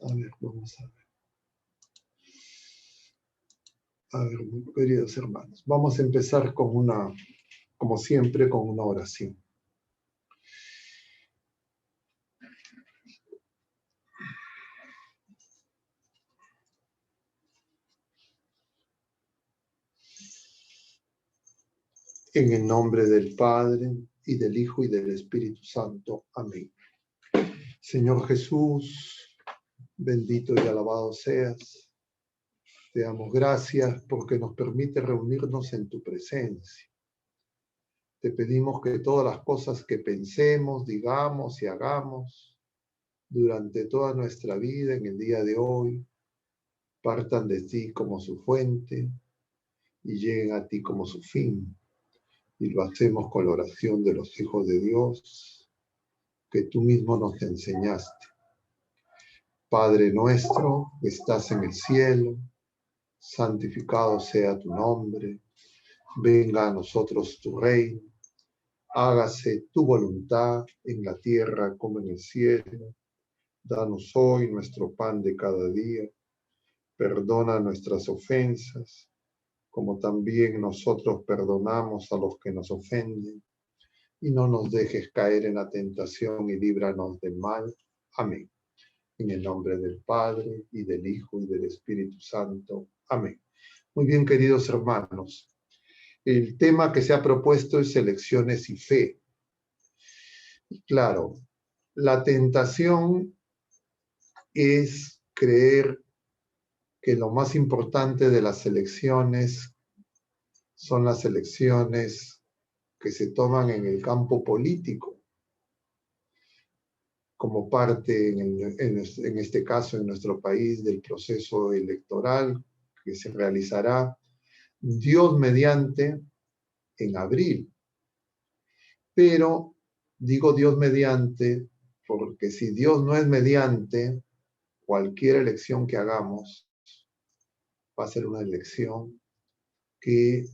A ver, vamos a ver. A ver, queridos hermanos, vamos a empezar con como siempre, con una oración. En el nombre del Padre, y del Hijo, y del Espíritu Santo. Amén. Señor Jesús, bendito y alabado seas. Te damos gracias porque nos permite reunirnos en tu presencia. Te pedimos que todas las cosas que pensemos, digamos y hagamos durante toda nuestra vida en el día de hoy, partan de ti como su fuente y lleguen a ti como su fin. Y lo hacemos con la oración de los hijos de Dios que tú mismo nos enseñaste. Padre nuestro que estás en el cielo, santificado sea tu nombre. Venga a nosotros tu reino. Hágase tu voluntad en la tierra como en el cielo. Danos hoy nuestro pan de cada día. Perdona nuestras ofensas, como también nosotros perdonamos a los que nos ofenden. Y no nos dejes caer en la tentación y líbranos del mal. Amén. En el nombre del Padre, y del Hijo, y del Espíritu Santo. Amén. Muy bien, queridos hermanos. El tema que se ha propuesto es elecciones y fe. Y claro, la tentación es creer que lo más importante de las elecciones son las elecciones que se toman en el campo político, como parte, en este caso, en nuestro país, del proceso electoral que se realizará, Dios mediante, en abril. Pero digo Dios mediante, porque si Dios no es mediante, cualquier elección que hagamos va a ser una elección que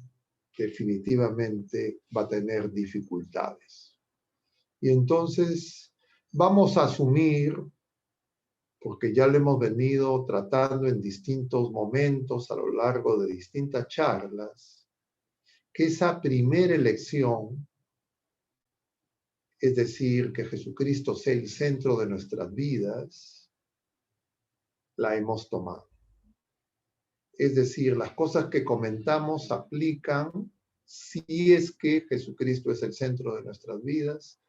definitivamente va a tener dificultades. Y entonces vamos a asumir, porque ya lo hemos venido tratando en distintos momentos a lo largo de distintas charlas, que esa primera elección, es decir, que Jesucristo sea el centro de nuestras vidas, la hemos tomado. Es decir, las cosas que comentamos aplican si es que Jesucristo es el centro de nuestras vidas.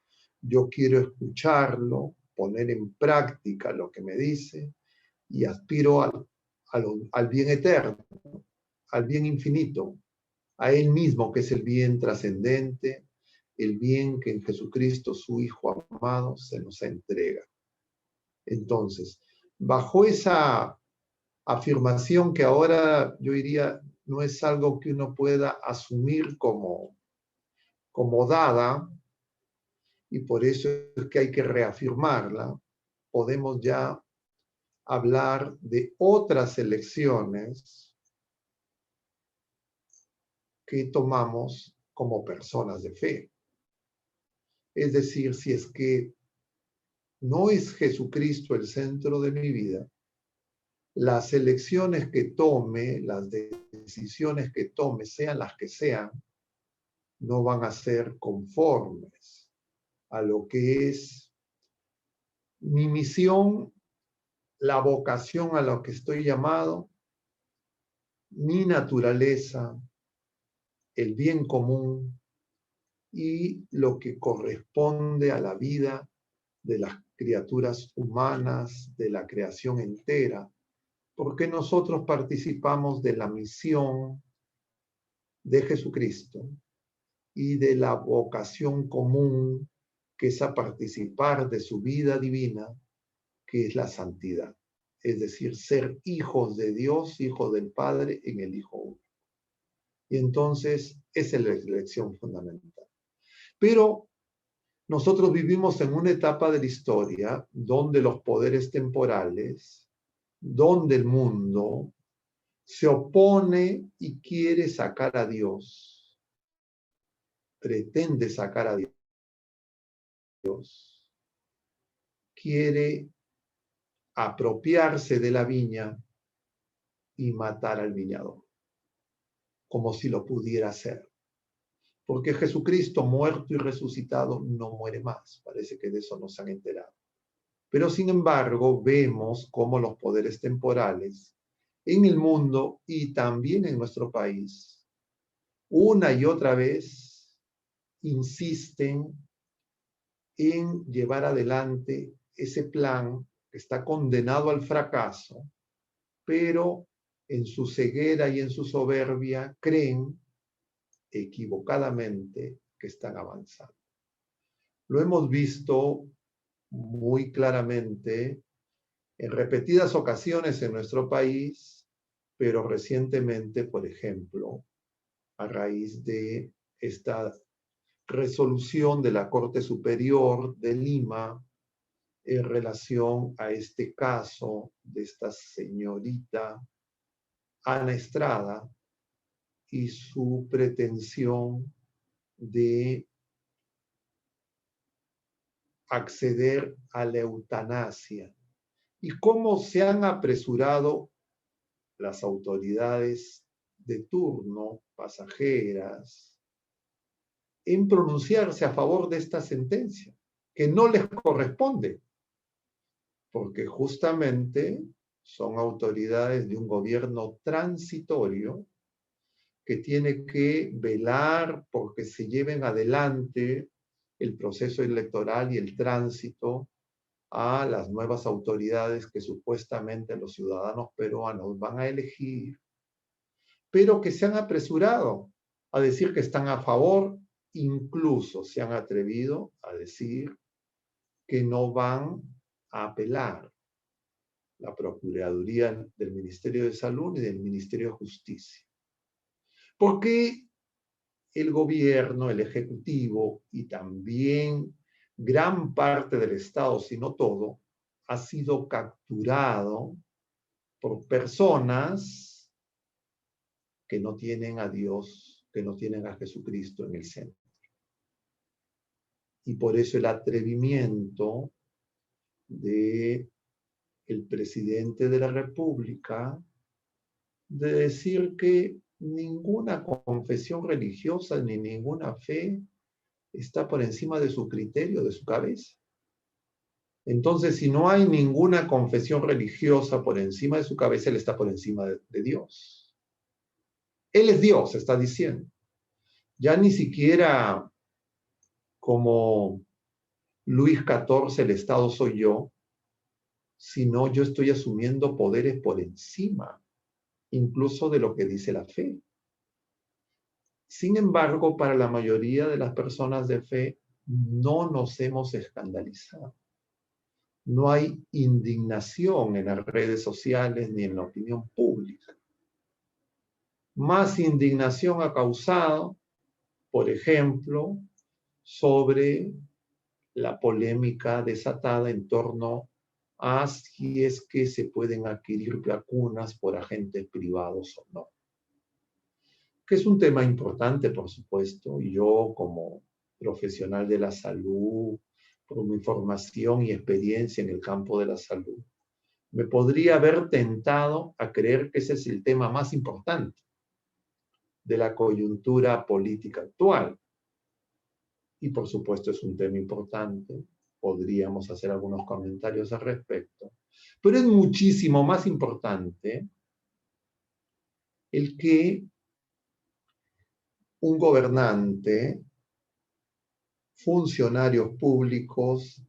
Yo quiero escucharlo, poner en práctica lo que me dice y aspiro al bien eterno, al bien infinito, a Él mismo que es el bien trascendente, el bien que en Jesucristo, su Hijo amado, se nos entrega. Entonces, bajo esa afirmación que ahora yo diría no es algo que uno pueda asumir como dada, y por eso es que hay que reafirmarla, podemos ya hablar de otras elecciones que tomamos como personas de fe. Es decir, si es que no es Jesucristo el centro de mi vida, las elecciones que tome, las decisiones que tome, sean las que sean, no van a ser conformes a lo que es mi misión, la vocación a la que estoy llamado, mi naturaleza, el bien común y lo que corresponde a la vida de las criaturas humanas, de la creación entera, porque nosotros participamos de la misión de Jesucristo y de la vocación común que es a participar de su vida divina, que es la santidad. Es decir, ser hijos de Dios, hijos del Padre en el Hijo único. Y entonces esa es la elección fundamental. Pero nosotros vivimos en una etapa de la historia donde los poderes temporales, donde el mundo se opone y quiere sacar a Dios, pretende sacar a Dios, quiere apropiarse de la viña y matar al viñador, como si lo pudiera hacer. Porque Jesucristo, muerto y resucitado, no muere más. Parece que de eso no se han enterado. Pero sin embargo, vemos cómo los poderes temporales en el mundo y también en nuestro país, una y otra vez, insisten en llevar adelante ese plan que está condenado al fracaso, pero en su ceguera y en su soberbia creen equivocadamente que están avanzando. Lo hemos visto muy claramente en repetidas ocasiones en nuestro país, pero recientemente, por ejemplo, a raíz de esta resolución de la Corte Superior de Lima en relación a este caso de esta señorita Ana Estrada y su pretensión de acceder a la eutanasia y cómo se han apresurado las autoridades de turno, pasajeras, en pronunciarse a favor de esta sentencia, que no les corresponde, porque justamente son autoridades de un gobierno transitorio que tiene que velar porque se lleven adelante el proceso electoral y el tránsito a las nuevas autoridades que supuestamente los ciudadanos peruanos van a elegir, pero que se han apresurado a decir que están a favor, incluso se han atrevido a decir que no van a apelar la Procuraduría del Ministerio de Salud y del Ministerio de Justicia. Porque el gobierno, el ejecutivo y también gran parte del Estado, si no todo, ha sido capturado por personas que no tienen a Dios, que no tienen a Jesucristo en el centro. Y por eso el atrevimiento de el presidente de la República de decir que ninguna confesión religiosa ni ninguna fe está por encima de su criterio, de su cabeza. Entonces, si no hay ninguna confesión religiosa por encima de su cabeza, él está por encima de Dios. Él es Dios, está diciendo. Ya ni siquiera como Luis XIV, el Estado soy yo, sino yo estoy asumiendo poderes por encima, incluso de lo que dice la fe. Sin embargo, para la mayoría de las personas de fe, no nos hemos escandalizado. No hay indignación en las redes sociales ni en la opinión pública. Más indignación ha causado, por ejemplo, sobre la polémica desatada en torno a si es que se pueden adquirir vacunas por agentes privados o no. Que es un tema importante, por supuesto, y yo como profesional de la salud, por mi formación y experiencia en el campo de la salud, me podría haber tentado a creer que ese es el tema más importante de la coyuntura política actual. Y por supuesto es un tema importante, podríamos hacer algunos comentarios al respecto, pero es muchísimo más importante el que un gobernante, funcionarios públicos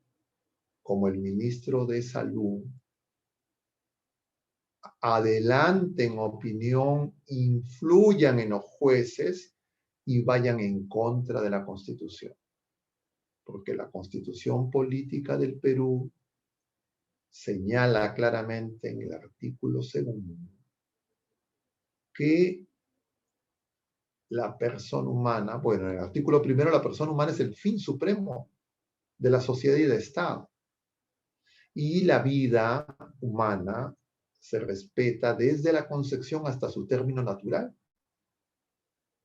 como el ministro de Salud, adelanten opinión, influyan en los jueces y vayan en contra de la Constitución. Porque la Constitución política del Perú señala claramente en el artículo 2 que la persona humana, bueno, en el artículo 1, la persona humana es el fin supremo de la sociedad y del Estado. Y la vida humana se respeta desde la concepción hasta su término natural.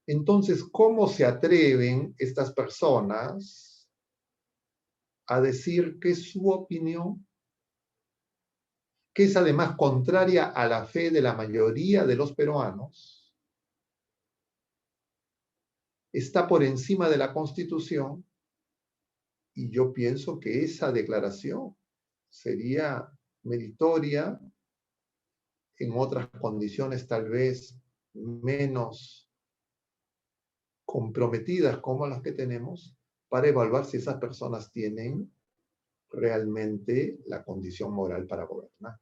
Entonces, ¿cómo se atreven estas personas a decir que su opinión que es además contraria a la fe de la mayoría de los peruanos, está por encima de la Constitución, y yo pienso que esa declaración sería meritoria en otras condiciones tal vez menos comprometidas como las que tenemos, para evaluar si esas personas tienen realmente la condición moral para gobernar.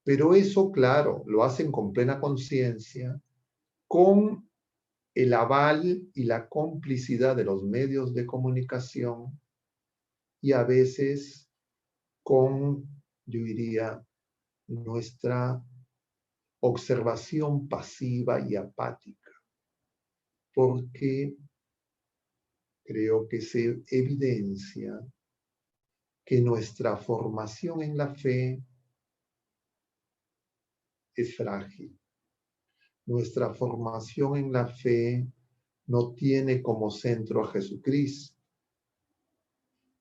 Pero eso, claro, lo hacen con plena conciencia, con el aval y la complicidad de los medios de comunicación y a veces con, yo diría, nuestra observación pasiva y apática, porque creo que se evidencia que nuestra formación en la fe es frágil. Nuestra formación en la fe no tiene como centro a Jesucristo,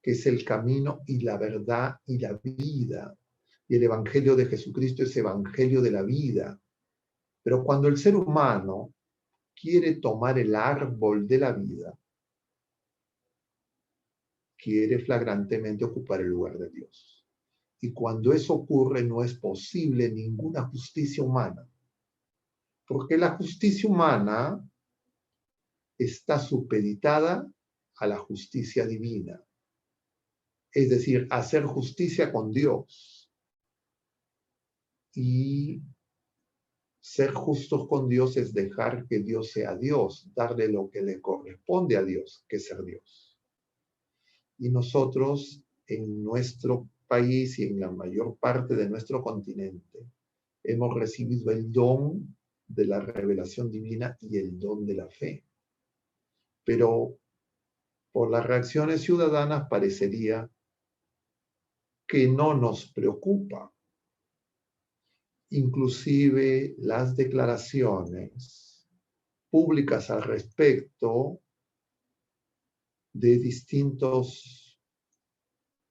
que es el camino y la verdad y la vida. Y el Evangelio de Jesucristo es Evangelio de la vida. Pero cuando el ser humano quiere tomar el árbol de la vida, quiere flagrantemente ocupar el lugar de Dios. Y cuando eso ocurre, no es posible ninguna justicia humana. Porque la justicia humana está supeditada a la justicia divina. Es decir, hacer justicia con Dios. Y ser justos con Dios es dejar que Dios sea Dios, darle lo que le corresponde a Dios, que es ser Dios. Y nosotros en nuestro país y en la mayor parte de nuestro continente hemos recibido el don de la revelación divina y el don de la fe. Pero por las reacciones ciudadanas parecería que no nos preocupa. Inclusive las declaraciones públicas al respecto de distintos,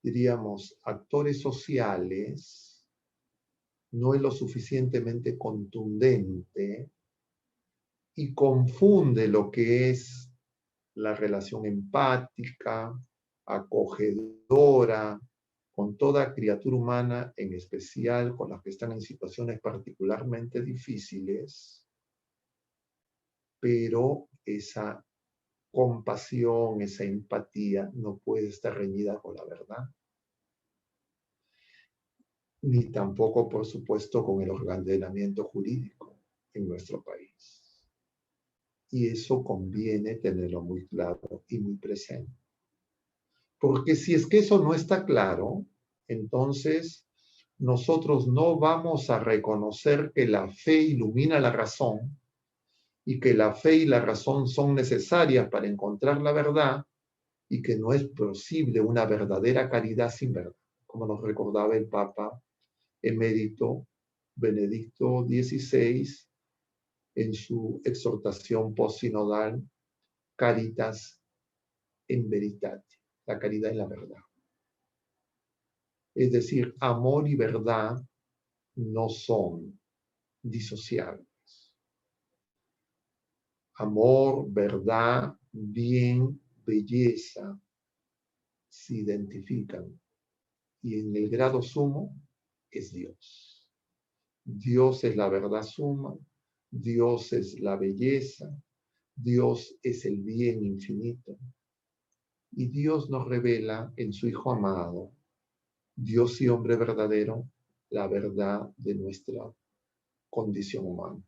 diríamos, actores sociales, no es lo suficientemente contundente y confunde lo que es la relación empática, acogedora, con toda criatura humana, en especial con las que están en situaciones particularmente difíciles, pero esa compasión, esa empatía no puede estar reñida con la verdad, ni tampoco, por supuesto, con el ordenamiento jurídico en nuestro país. Y eso conviene tenerlo muy claro y muy presente. Porque si es que eso no está claro, entonces nosotros no vamos a reconocer que la fe ilumina la razón y que la fe y la razón son necesarias para encontrar la verdad y que no es posible una verdadera caridad sin verdad, como nos recordaba el Papa emérito Benedicto XVI en su exhortación postsinodal Caritas in Veritate, la caridad en la verdad. Es decir, amor y verdad no son disociables. Amor, verdad, bien, belleza se identifican. Y en el grado sumo es Dios. Dios es la verdad suma, Dios es la belleza, Dios es el bien infinito. Y Dios nos revela en su Hijo amado, Dios y hombre verdadero, la verdad de nuestra condición humana.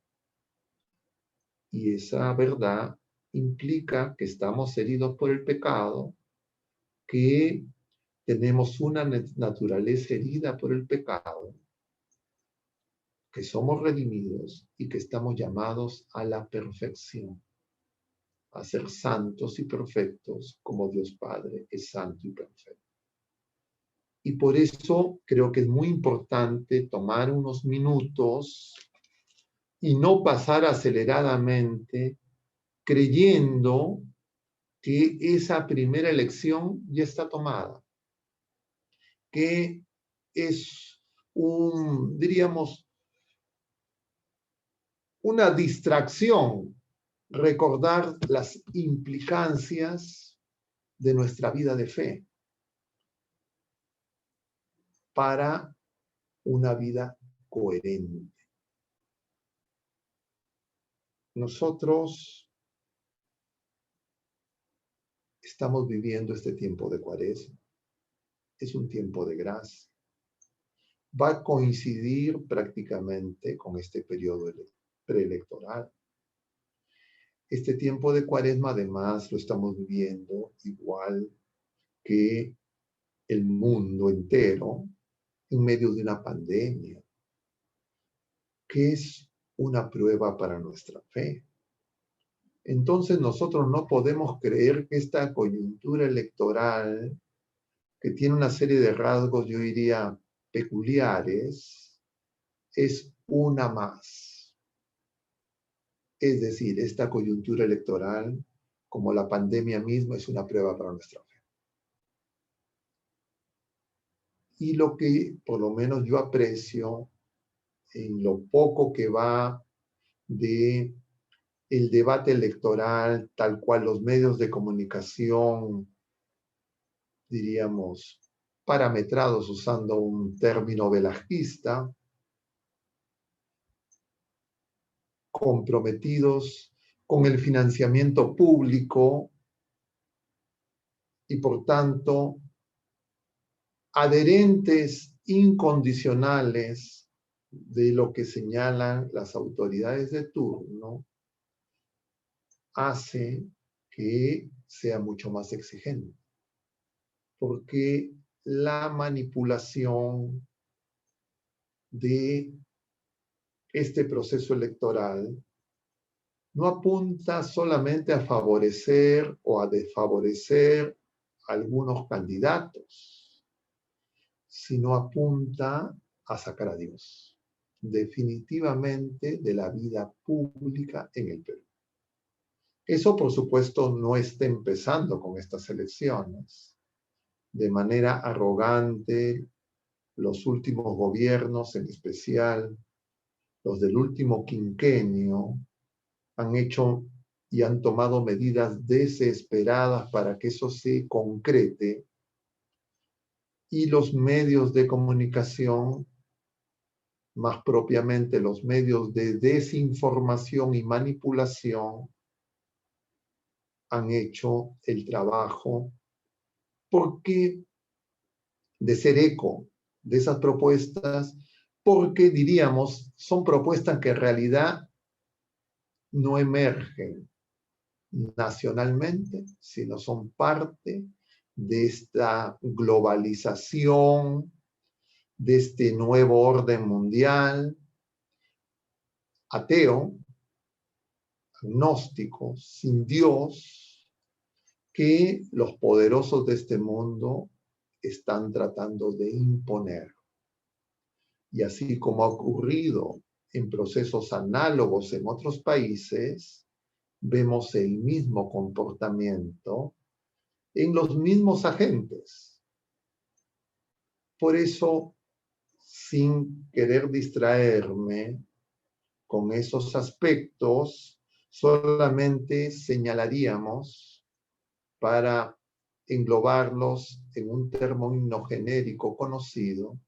Y esa verdad implica que estamos heridos por el pecado, que tenemos una naturaleza herida por el pecado, que somos redimidos y que estamos llamados a la perfección, a ser santos y perfectos como Dios Padre es santo y perfecto. Y por eso creo que es muy importante tomar unos minutos y no pasar aceleradamente creyendo que esa primera elección ya está tomada que es diríamos, una distracción recordar las implicancias de nuestra vida de fe para una vida coherente. Nosotros estamos viviendo este tiempo de Cuaresma. Es un tiempo de gracia. Va a coincidir prácticamente con este periodo preelectoral. Este tiempo de Cuaresma, además, lo estamos viviendo igual que el mundo entero en medio de una pandemia, que es una prueba para nuestra fe. Entonces nosotros no podemos creer que esta coyuntura electoral, que tiene una serie de rasgos, yo diría, peculiares, es una más. Es decir, esta coyuntura electoral, como la pandemia misma, es una prueba para nuestra fe. Y lo que por lo menos yo aprecio en lo poco que va de el debate electoral, tal cual los medios de comunicación, diríamos, parametrados usando un término velazquista, comprometidos con el financiamiento público y por tanto adherentes incondicionales de lo que señalan las autoridades de turno, hace que sea mucho más exigente. Porque la manipulación de este proceso electoral no apunta solamente a favorecer o a desfavorecer a algunos candidatos, sino apunta a sacar a Dios definitivamente de la vida pública en el Perú. Eso, por supuesto, no está empezando con estas elecciones. De manera arrogante, los últimos gobiernos, en especial los del último quinquenio, han hecho y han tomado medidas desesperadas para que eso se concrete, y los medios de comunicación, más propiamente los medios de desinformación y manipulación, han hecho el trabajo porque de ser eco de esas propuestas, porque diríamos, son propuestas que en realidad no emergen nacionalmente, sino son parte de esta globalización, de este nuevo orden mundial, ateo, agnóstico, sin Dios, que los poderosos de este mundo están tratando de imponer. Y así como ha ocurrido en procesos análogos en otros países, vemos el mismo comportamiento en los mismos agentes. Por eso, sin querer distraerme con esos aspectos, solamente señalaríamos para englobarlos en un término genérico conocido.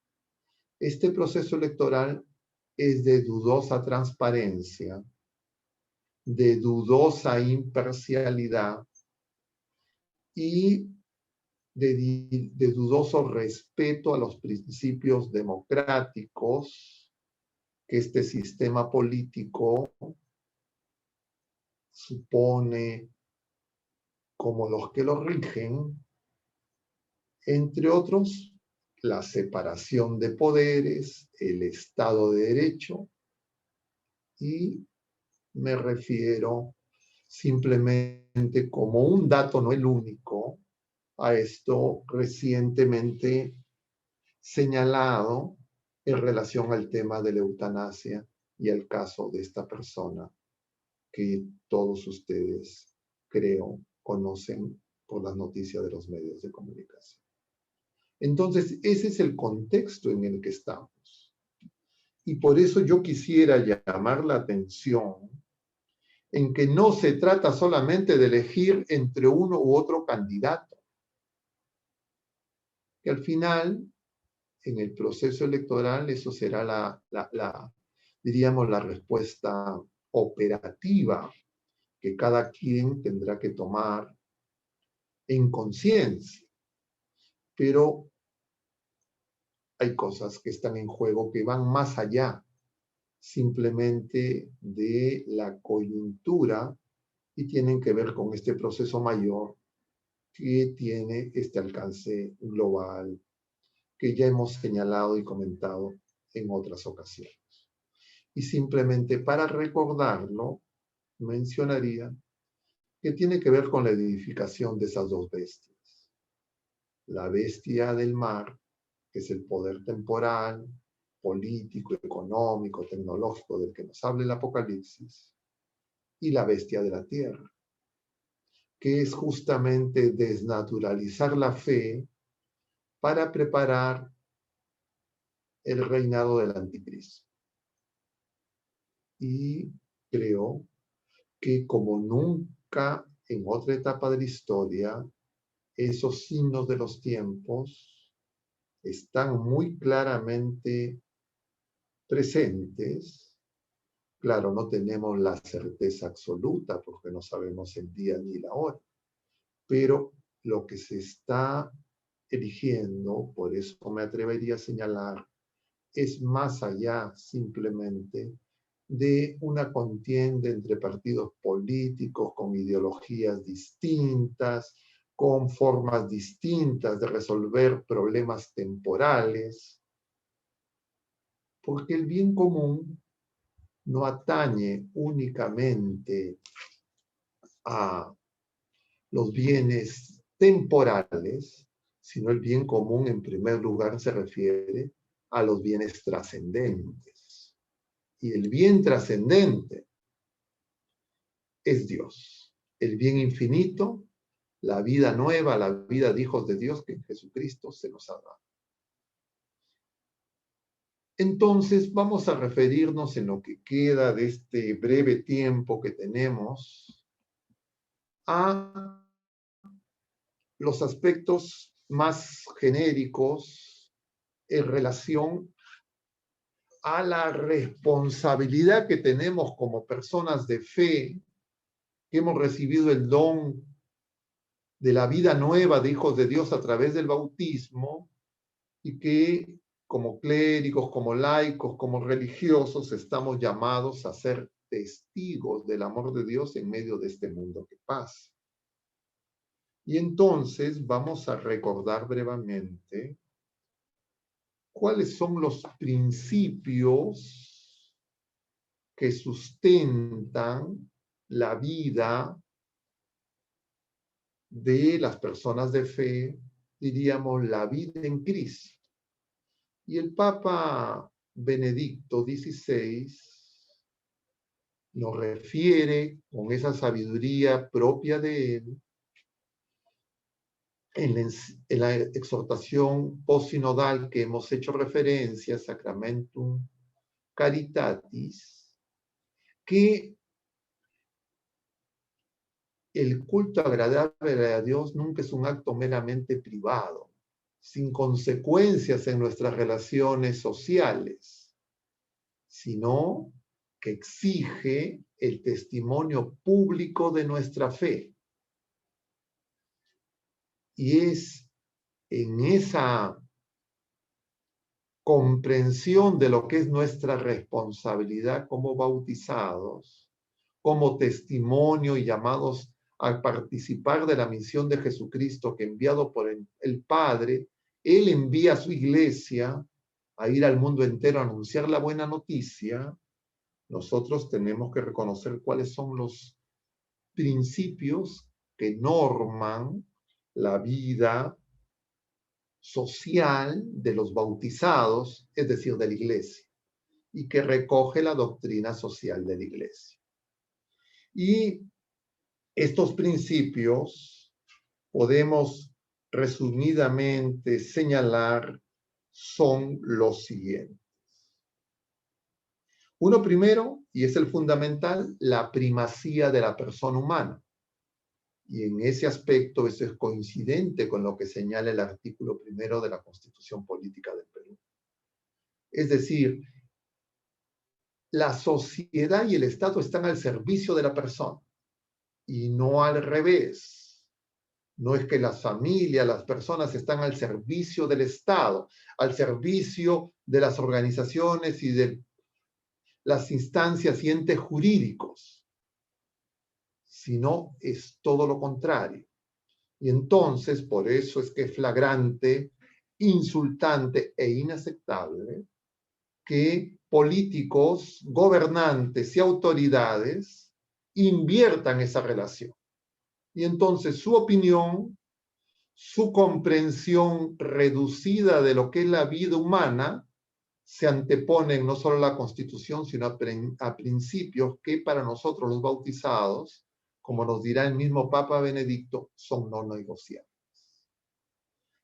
Este proceso electoral es de dudosa transparencia, de dudosa imparcialidad y de dudoso respeto a los principios democráticos que este sistema político supone como los que lo rigen, entre otros, la separación de poderes, el Estado de Derecho, y me refiero simplemente como un dato, no el único, a esto recientemente señalado en relación al tema de la eutanasia y el caso de esta persona que todos ustedes, creo, conocen por las noticias de los medios de comunicación. Entonces, ese es el contexto en el que estamos. Y por eso yo quisiera llamar la atención en que no se trata solamente de elegir entre uno u otro candidato, que al final, en el proceso electoral, eso será diríamos, la respuesta operativa que cada quien tendrá que tomar en conciencia. Pero hay cosas que están en juego que van más allá simplemente de la coyuntura y tienen que ver con este proceso mayor que tiene este alcance global que ya hemos señalado y comentado en otras ocasiones. Y simplemente para recordarlo, mencionaría que tiene que ver con la edificación de esas dos bestias. La bestia del mar, que es el poder temporal, político, económico, tecnológico del que nos habla el Apocalipsis, y la bestia de la tierra, que es justamente desnaturalizar la fe para preparar el reinado del anticristo. Y creo que como nunca en otra etapa de la historia, esos signos de los tiempos están muy claramente presentes. Claro, no tenemos la certeza absoluta porque no sabemos el día ni la hora, pero lo que se está eligiendo, por eso me atrevería a señalar, es más allá simplemente de una contienda entre partidos políticos con ideologías distintas, con formas distintas de resolver problemas temporales, porque el bien común no atañe únicamente a los bienes temporales, sino el bien común en primer lugar se refiere a los bienes trascendentes. Y el bien trascendente es Dios. El bien infinito, la vida nueva, la vida de hijos de Dios que en Jesucristo se nos ha dado. Entonces vamos a referirnos en lo que queda de este breve tiempo que tenemos a los aspectos más genéricos en relación a la responsabilidad que tenemos como personas de fe, que hemos recibido el don de la vida nueva de hijos de Dios a través del bautismo y que como clérigos, como laicos, como religiosos estamos llamados a ser testigos del amor de Dios en medio de este mundo que pasa. Y entonces vamos a recordar brevemente cuáles son los principios que sustentan la vida de las personas de fe, diríamos la vida en Cristo. Y el Papa Benedicto XVI nos refiere con esa sabiduría propia de él en la exhortación postsinodal que hemos hecho referencia, Sacramentum Caritatis, que el culto agradable a Dios nunca es un acto meramente privado, sin consecuencias en nuestras relaciones sociales, sino que exige el testimonio público de nuestra fe. Y es en esa comprensión de lo que es nuestra responsabilidad como bautizados, como testimonio y llamados a participar de la misión de Jesucristo que enviado por el Padre, Él envía a su iglesia a ir al mundo entero a anunciar la buena noticia. Nosotros tenemos que reconocer cuáles son los principios que norman la vida social de los bautizados, es decir, de la iglesia, y que recoge la doctrina social de la iglesia. Y estos principios podemos resumidamente señalar son los siguientes. Uno primero, y es el fundamental, la primacía de la persona humana. Y en ese aspecto eso es coincidente con lo que señala el artículo primero de la Constitución Política del Perú. Es decir, la sociedad y el Estado están al servicio de la persona y no al revés. No es que las familias, las personas están al servicio del Estado, al servicio de las organizaciones y de las instancias y entes jurídicos, sino es todo lo contrario. Y entonces, por eso es que es flagrante, insultante e inaceptable que políticos, gobernantes y autoridades inviertan esa relación. Y entonces su opinión, su comprensión reducida de lo que es la vida humana, se anteponen no solo a la Constitución, sino a principios que para nosotros los bautizados, como nos dirá el mismo Papa Benedicto, son no negociables.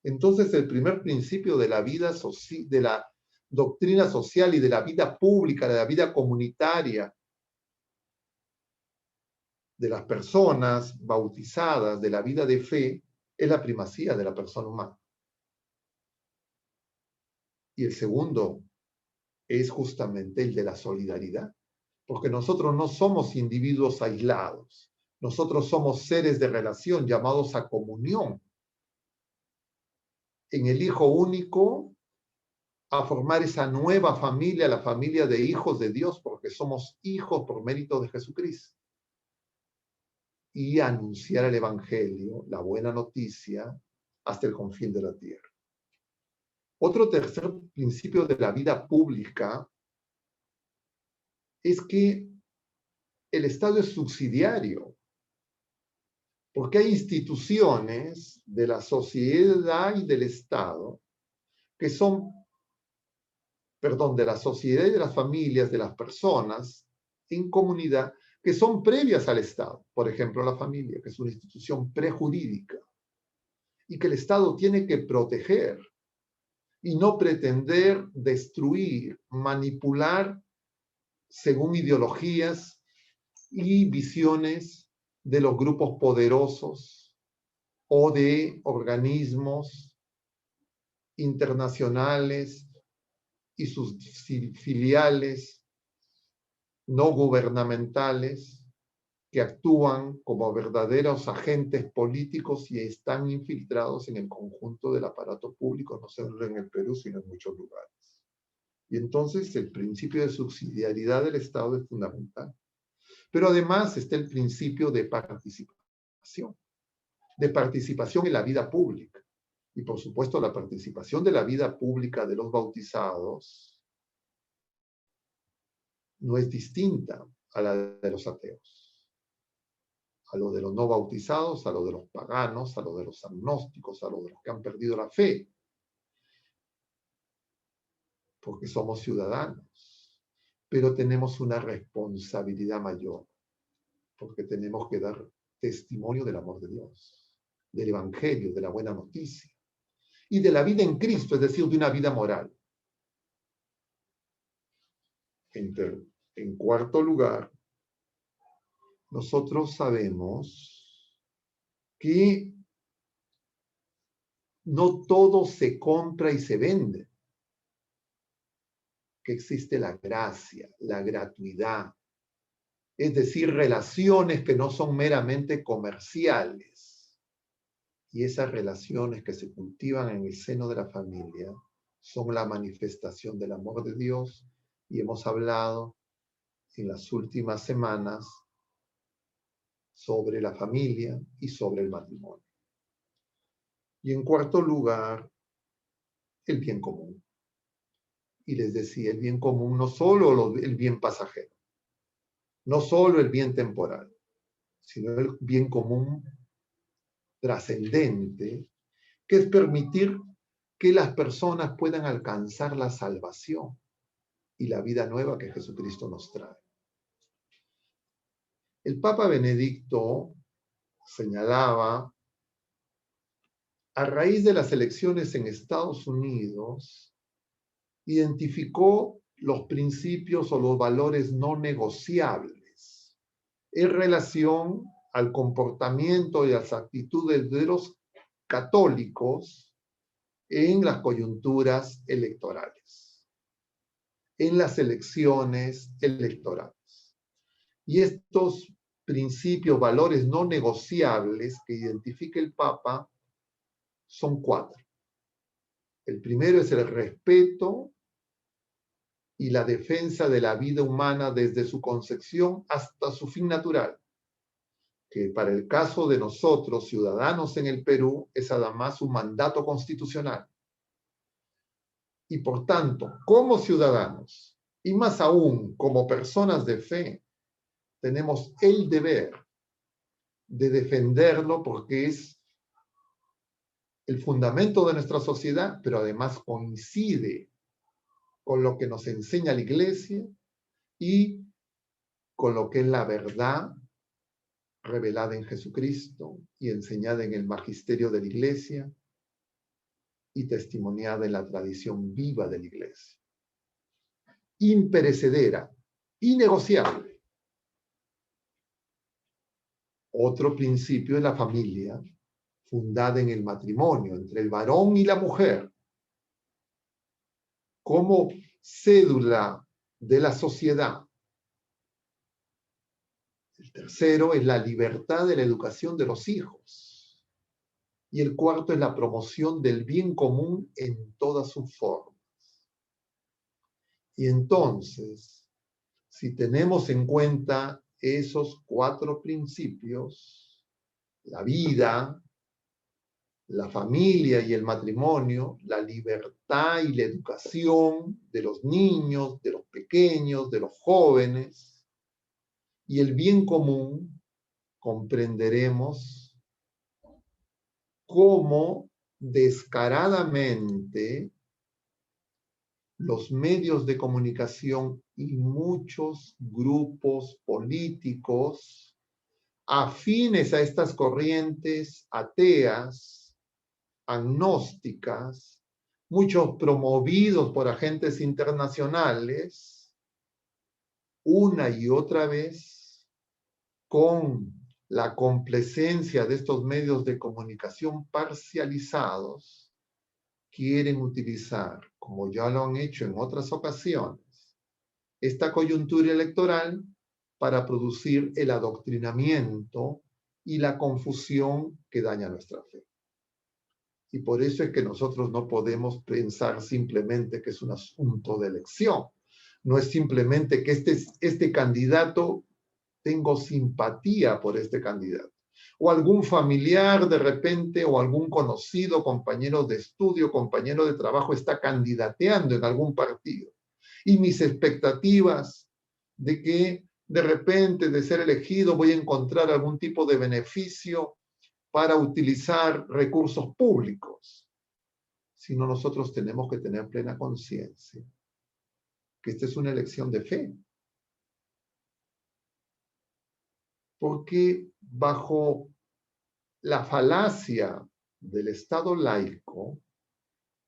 Entonces, el primer principio de la vida de la doctrina social y de la vida pública, de la vida comunitaria, de las personas bautizadas, de la vida de fe, es la primacía de la persona humana. Y el segundo es justamente el de la solidaridad, porque nosotros no somos individuos aislados, nosotros somos seres de relación llamados a comunión en el Hijo único, a formar esa nueva familia, la familia de hijos de Dios, porque somos hijos por mérito de Jesucristo. Y anunciar el Evangelio, la buena noticia, hasta el confín de la tierra. Otro tercer principio de la vida pública es que el Estado es subsidiario, porque hay instituciones de la sociedad y del Estado que son, de la sociedad y de las familias, de las personas en comunidad, que son previas al Estado. Por ejemplo, la familia, que es una institución prejurídica y que el Estado tiene que proteger y no pretender destruir, manipular según ideologías y visiones de los grupos poderosos o de organismos internacionales y sus filiales no gubernamentales que actúan como verdaderos agentes políticos y están infiltrados en el conjunto del aparato público, no solo en el Perú, sino en muchos lugares. Y entonces el principio de subsidiariedad del Estado es fundamental. Pero además está el principio de participación en la vida pública. Y por supuesto la participación de la vida pública de los bautizados no es distinta a la de los ateos, a lo de los no bautizados, a lo de los paganos, a lo de los agnósticos, a lo de los que han perdido la fe, porque somos ciudadanos, pero tenemos una responsabilidad mayor, porque tenemos que dar testimonio del amor de Dios, del Evangelio, de la buena noticia, y de la vida en Cristo, es decir, de una vida moral. En cuarto lugar, nosotros sabemos que no todo se compra y se vende, que existe la gracia, la gratuidad, es decir, relaciones que no son meramente comerciales. Y esas relaciones que se cultivan en el seno de la familia son la manifestación del amor de Dios, y hemos hablado en las últimas semanas sobre la familia y sobre el matrimonio. Y en cuarto lugar, el bien común. Y les decía, el bien común no solo el bien pasajero, no solo el bien temporal, sino el bien común trascendente, que es permitir que las personas puedan alcanzar la salvación y la vida nueva que Jesucristo nos trae. El Papa Benedicto señalaba a raíz de las elecciones en Estados Unidos, identificó los principios o los valores no negociables en relación al comportamiento y las actitudes de los católicos en las coyunturas electorales, en las elecciones electorales. Y estos principios, valores no negociables que identifica el Papa son 4. El primero es el respeto y la defensa de la vida humana desde su concepción hasta su fin natural, que para el caso de nosotros, ciudadanos en el Perú, es además un mandato constitucional. Y por tanto, como ciudadanos, y más aún como personas de fe, tenemos el deber de defenderlo porque es el fundamento de nuestra sociedad, pero además coincide con lo que nos enseña la Iglesia y con lo que es la verdad revelada en Jesucristo y enseñada en el magisterio de la Iglesia y testimoniada en la tradición viva de la Iglesia. Imperecedera, innegociable. Otro principio es la familia, fundada en el matrimonio entre el varón y la mujer, como cédula de la sociedad. El tercero es la libertad de la educación de los hijos. Y el cuarto es la promoción del bien común en todas sus formas. Y entonces, si tenemos en cuenta esos 4 principios, la vida, la familia y el matrimonio, la libertad y la educación de los niños, de los pequeños, de los jóvenes, y el bien común, comprenderemos cómo descaradamente los medios de comunicación y muchos grupos políticos afines a estas corrientes ateas, agnósticas, muchos promovidos por agentes internacionales, una y otra vez, con la complacencia de estos medios de comunicación parcializados, quieren utilizar, como ya lo han hecho en otras ocasiones, esta coyuntura electoral para producir el adoctrinamiento y la confusión que daña nuestra fe. Y por eso es que nosotros no podemos pensar simplemente que es un asunto de elección. No es simplemente que este candidato, tengo simpatía por este candidato. O algún familiar de repente, o algún conocido, compañero de estudio, compañero de trabajo, está candidateando en algún partido. Y mis expectativas de que de repente de ser elegido voy a encontrar algún tipo de beneficio para utilizar recursos públicos, sino nosotros tenemos que tener plena conciencia que esta es una elección de fe. Porque bajo la falacia del Estado laico,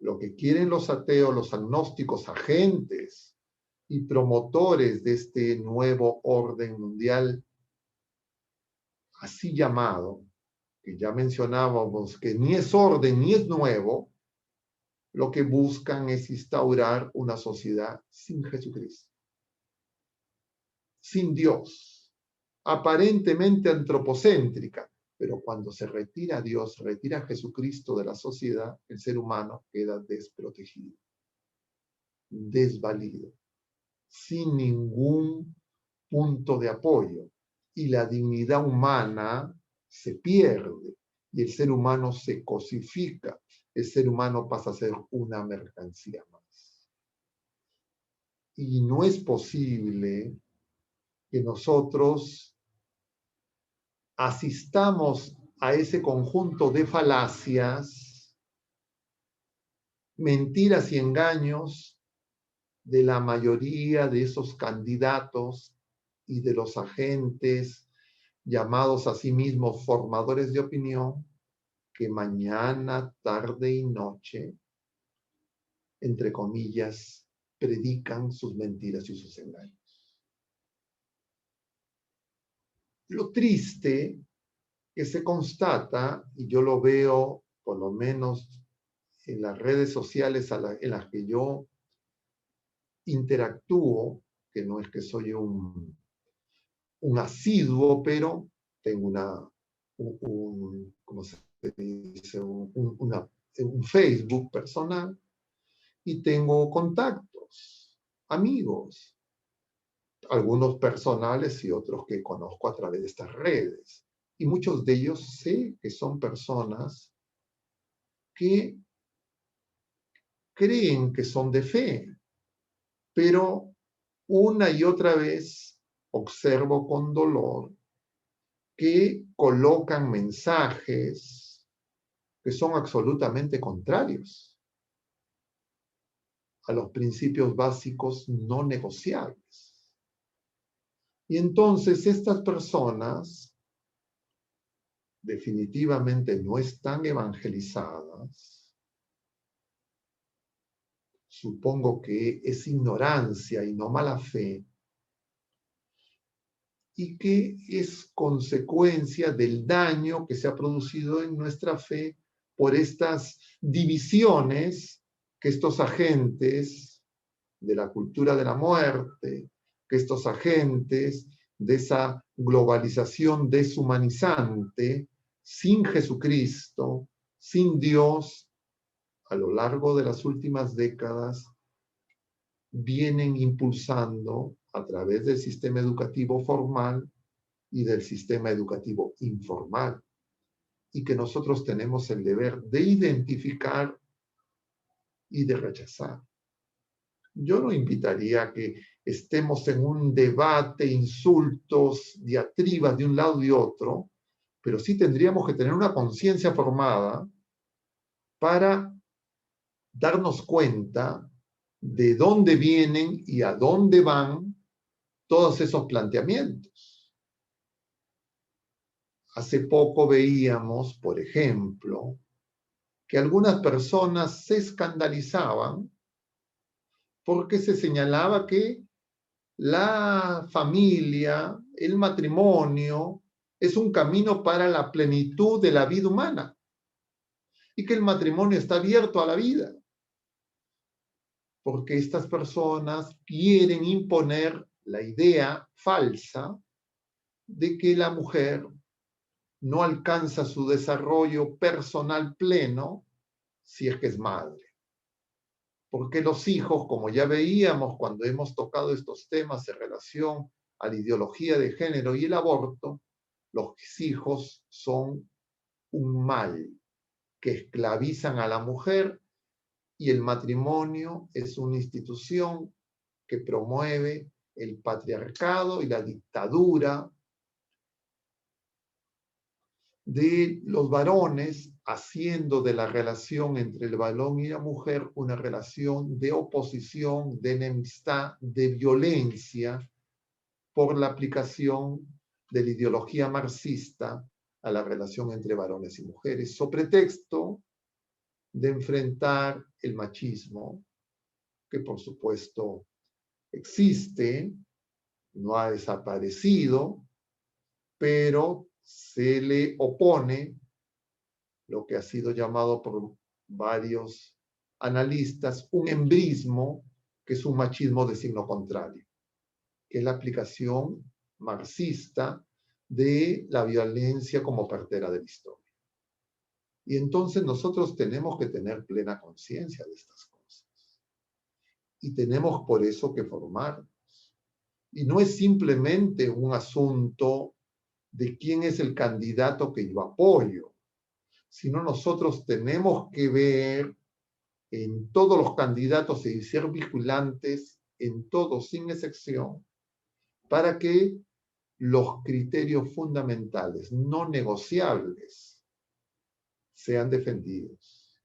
lo que quieren los ateos, los agnósticos, agentes y promotores de este nuevo orden mundial, así llamado, que ya mencionábamos que ni es orden ni es nuevo, lo que buscan es instaurar una sociedad sin Jesucristo, sin Dios, aparentemente antropocéntrica, pero cuando se retira a Dios, retira a Jesucristo de la sociedad, el ser humano queda desprotegido, desvalido, sin ningún punto de apoyo, y la dignidad humana se pierde, y el ser humano se cosifica, el ser humano pasa a ser una mercancía más. Y no es posible que nosotros asistamos a ese conjunto de falacias, mentiras y engaños de la mayoría de esos candidatos y de los agentes llamados a sí mismos formadores de opinión, que mañana, tarde y noche, entre comillas, predican sus mentiras y sus engaños. Lo triste que se constata, y yo lo veo por lo menos en las redes sociales en las que yo interactúo, que no es que soy un asiduo, pero tengo ¿cómo se dice? Un Facebook personal y tengo contactos, amigos, algunos personales y otros que conozco a través de estas redes. Y muchos de ellos sé que son personas que creen que son de fe, pero una y otra vez observo con dolor que colocan mensajes que son absolutamente contrarios a los principios básicos no negociables. Y entonces estas personas definitivamente no están evangelizadas. Supongo que es ignorancia y no mala fe, y que es consecuencia del daño que se ha producido en nuestra fe por estas divisiones que estos agentes de la cultura de la muerte, que estos agentes de esa globalización deshumanizante, sin Jesucristo, sin Dios, a lo largo de las últimas décadas, vienen impulsando a través del sistema educativo formal y del sistema educativo informal, y que nosotros tenemos el deber de identificar y de rechazar. Yo no invitaría a que estemos en un debate, insultos, diatribas de un lado y otro, pero sí tendríamos que tener una conciencia formada para darnos cuenta de dónde vienen y a dónde van todos esos planteamientos. Hace poco veíamos, por ejemplo, que algunas personas se escandalizaban porque se señalaba que la familia, el matrimonio, es un camino para la plenitud de la vida humana y que el matrimonio está abierto a la vida, porque estas personas quieren imponer la idea falsa de que la mujer no alcanza su desarrollo personal pleno si es que es madre. Porque los hijos, como ya veíamos cuando hemos tocado estos temas en relación a la ideología de género y el aborto, los hijos son un mal que esclavizan a la mujer, y el matrimonio es una institución que promueve el patriarcado y la dictadura de los varones, haciendo de la relación entre el varón y la mujer una relación de oposición, de enemistad, de violencia, por la aplicación de la ideología marxista a la relación entre varones y mujeres, sobre pretexto de enfrentar el machismo, que por supuesto existe, no ha desaparecido, pero se le opone lo que ha sido llamado por varios analistas un embrismo, que es un machismo de signo contrario, que es la aplicación marxista de la violencia como partera de la historia. Y entonces nosotros tenemos que tener plena conciencia de estas cosas. Y tenemos por eso que formarnos. Y no es simplemente un asunto de quién es el candidato que yo apoyo, sino nosotros tenemos que ver en todos los candidatos y ser vigilantes en todos sin excepción para que los criterios fundamentales no negociables sean defendidos.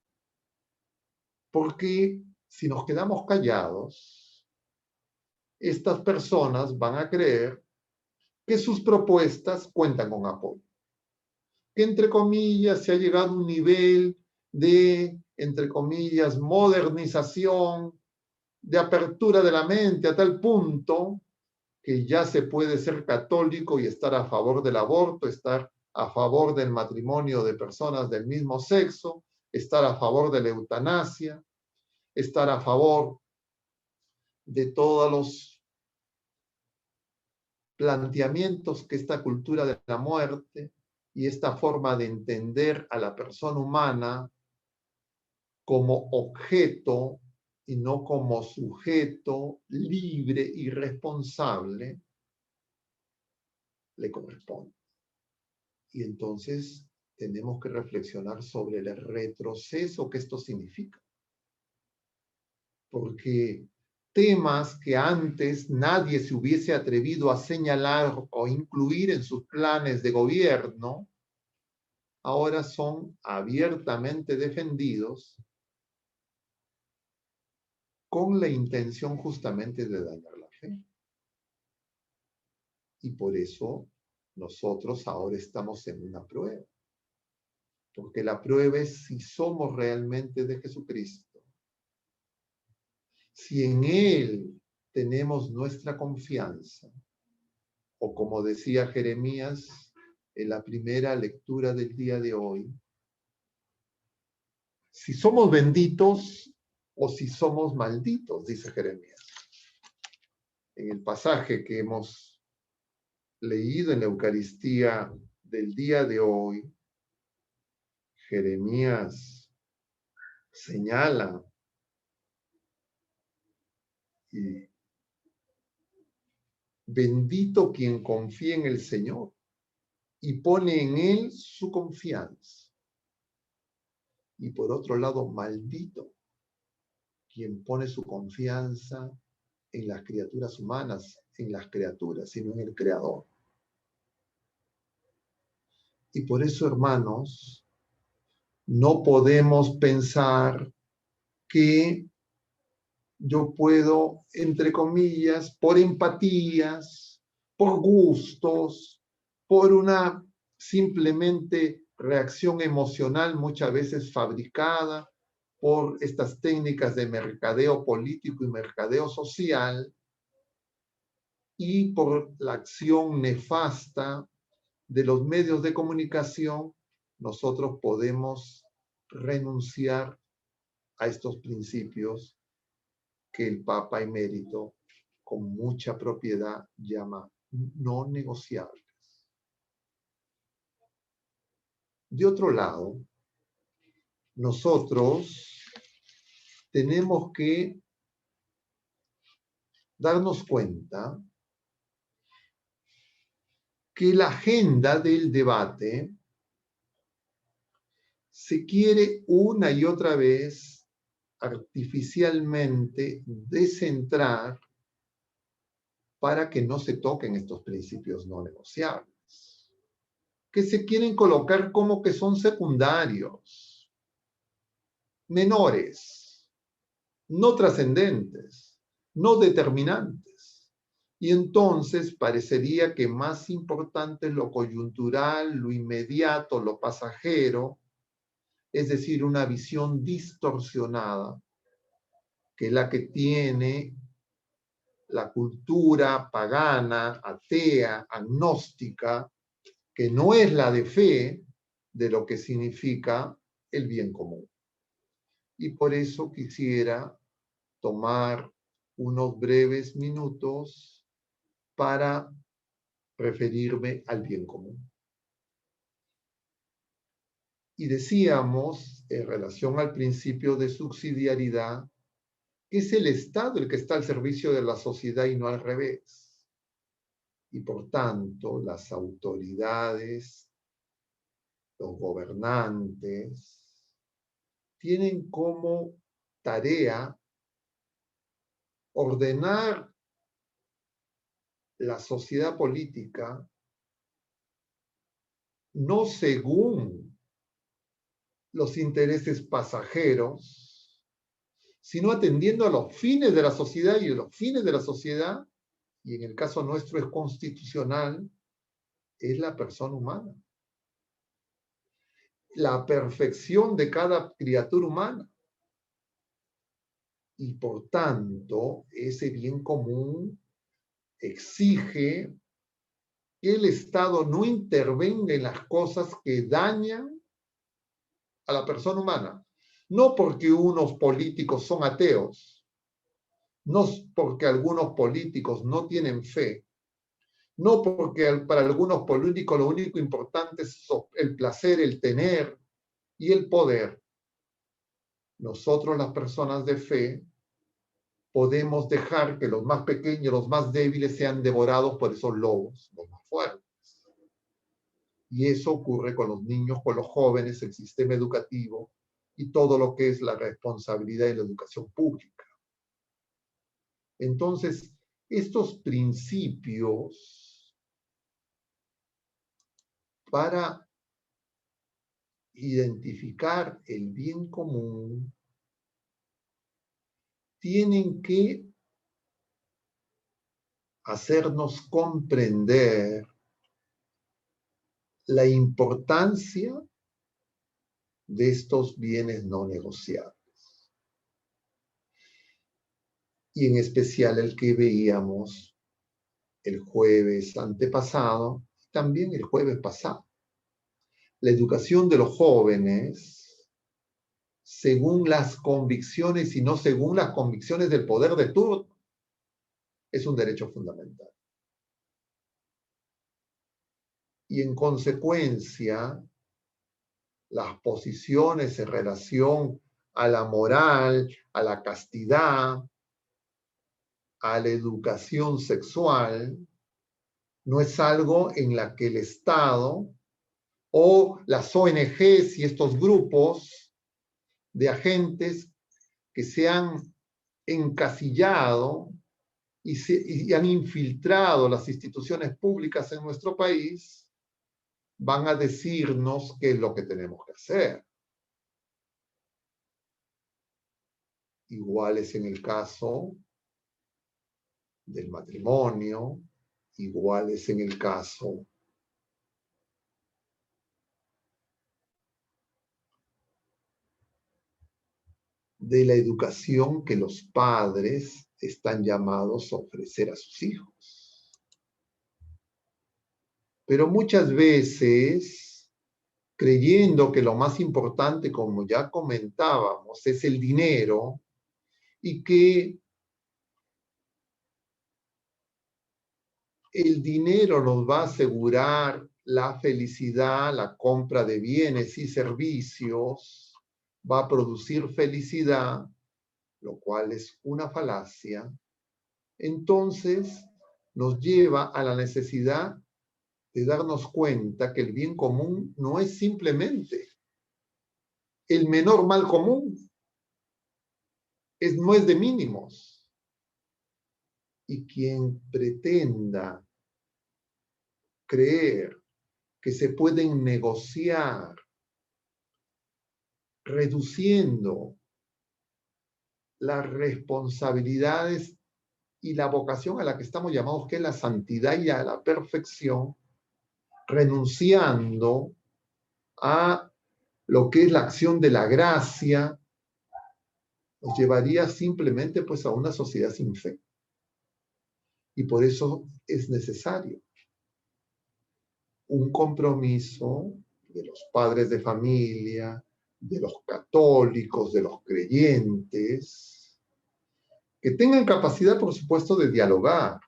Porque si nos quedamos callados, estas personas van a creer que sus propuestas cuentan con apoyo. que entre comillas se ha llegado a un nivel de, entre comillas, modernización, de apertura de la mente a tal punto que ya se puede ser católico y estar a favor del aborto, estar a favor del matrimonio de personas del mismo sexo, estar a favor de la eutanasia, estar a favor de todos los planteamientos que esta cultura de la muerte y esta forma de entender a la persona humana como objeto y no como sujeto libre y responsable, le corresponde. Y entonces tenemos que reflexionar sobre el retroceso que esto significa. Porque temas que antes nadie se hubiese atrevido a señalar o incluir en sus planes de gobierno, ahora son abiertamente defendidos con la intención justamente de dañar la fe. Y por eso nosotros ahora estamos en una prueba. Porque la prueba es si somos realmente de Jesucristo. Si en Él tenemos nuestra confianza, o como decía Jeremías en la primera lectura del día de hoy, si somos benditos o si somos malditos, dice Jeremías. En el pasaje que hemos leído en la Eucaristía del día de hoy, Jeremías señala y bendito quien confía en el Señor y pone en Él su confianza. Y por otro lado, maldito quien pone su confianza en las criaturas humanas, en las criaturas, sino en el Creador. Y por eso, hermanos, no podemos pensar que yo puedo, entre comillas, por empatías, por gustos, por una simplemente reacción emocional muchas veces fabricada por estas técnicas de mercadeo político y mercadeo social y por la acción nefasta de los medios de comunicación, nosotros podemos renunciar a estos principios que el Papa Emérito con mucha propiedad llama no negociables. De otro lado, nosotros tenemos que darnos cuenta que la agenda del debate se quiere una y otra vez artificialmente descentrar para que no se toquen estos principios no negociables, que se quieren colocar como que son secundarios, menores, no trascendentes, no determinantes. Y entonces parecería que más importante es lo coyuntural, lo inmediato, lo pasajero, es decir, una visión distorsionada, que es la que tiene la cultura pagana, atea, agnóstica, que no es la de fe de lo que significa el bien común. Y por eso quisiera tomar unos breves minutos para referirme al bien común. Y decíamos, en relación al principio de subsidiariedad, que es el Estado el que está al servicio de la sociedad y no al revés. Y por tanto, las autoridades, los gobernantes, tienen como tarea ordenar la sociedad política no según los intereses pasajeros, sino atendiendo a los fines de la sociedad, y los fines de la sociedad, y en el caso nuestro es constitucional, es la persona humana. la perfección de cada criatura humana. Y por tanto, ese bien común exige que el Estado no intervenga en las cosas que dañan a la persona humana. No porque unos políticos son ateos, no porque algunos políticos no tienen fe, no porque para algunos políticos lo único importante es el placer, el tener y el poder. Nosotros, las personas de fe, podemos dejar que los más pequeños, los más débiles sean devorados por esos lobos, los más fuertes. Y eso ocurre con los niños, con los jóvenes, el sistema educativo y todo lo que es la responsabilidad de la educación pública. Entonces, estos principios para identificar el bien común tienen que hacernos comprender la importancia de estos bienes no negociables. Y en especial el que veíamos el jueves antepasado, también el jueves pasado. La educación de los jóvenes, según las convicciones y no según las convicciones del poder de turno, es un derecho fundamental. Y en consecuencia, las posiciones en relación a la moral, a la castidad, a la educación sexual, no es algo en la que el Estado o las ONGs y estos grupos de agentes que se han encasillado y han infiltrado las instituciones públicas en nuestro país, van a decirnos qué es lo que tenemos que hacer. Igual es en el caso del matrimonio, igual es en el caso de la educación que los padres están llamados a ofrecer a sus hijos. Pero muchas veces, creyendo que lo más importante, como ya comentábamos, es el dinero y que el dinero nos va a asegurar la felicidad, la compra de bienes y servicios, va a producir felicidad, lo cual es una falacia, entonces nos lleva a la necesidad de darnos cuenta que el bien común no es simplemente el menor mal común, no es de mínimos. Y quien pretenda creer que se pueden negociar reduciendo las responsabilidades y la vocación a la que estamos llamados, que es la santidad y a la perfección, renunciando a lo que es la acción de la gracia, nos llevaría simplemente pues a una sociedad sin fe. Y por eso es necesario un compromiso de los padres de familia, de los católicos, de los creyentes, que tengan capacidad, por supuesto, de dialogar,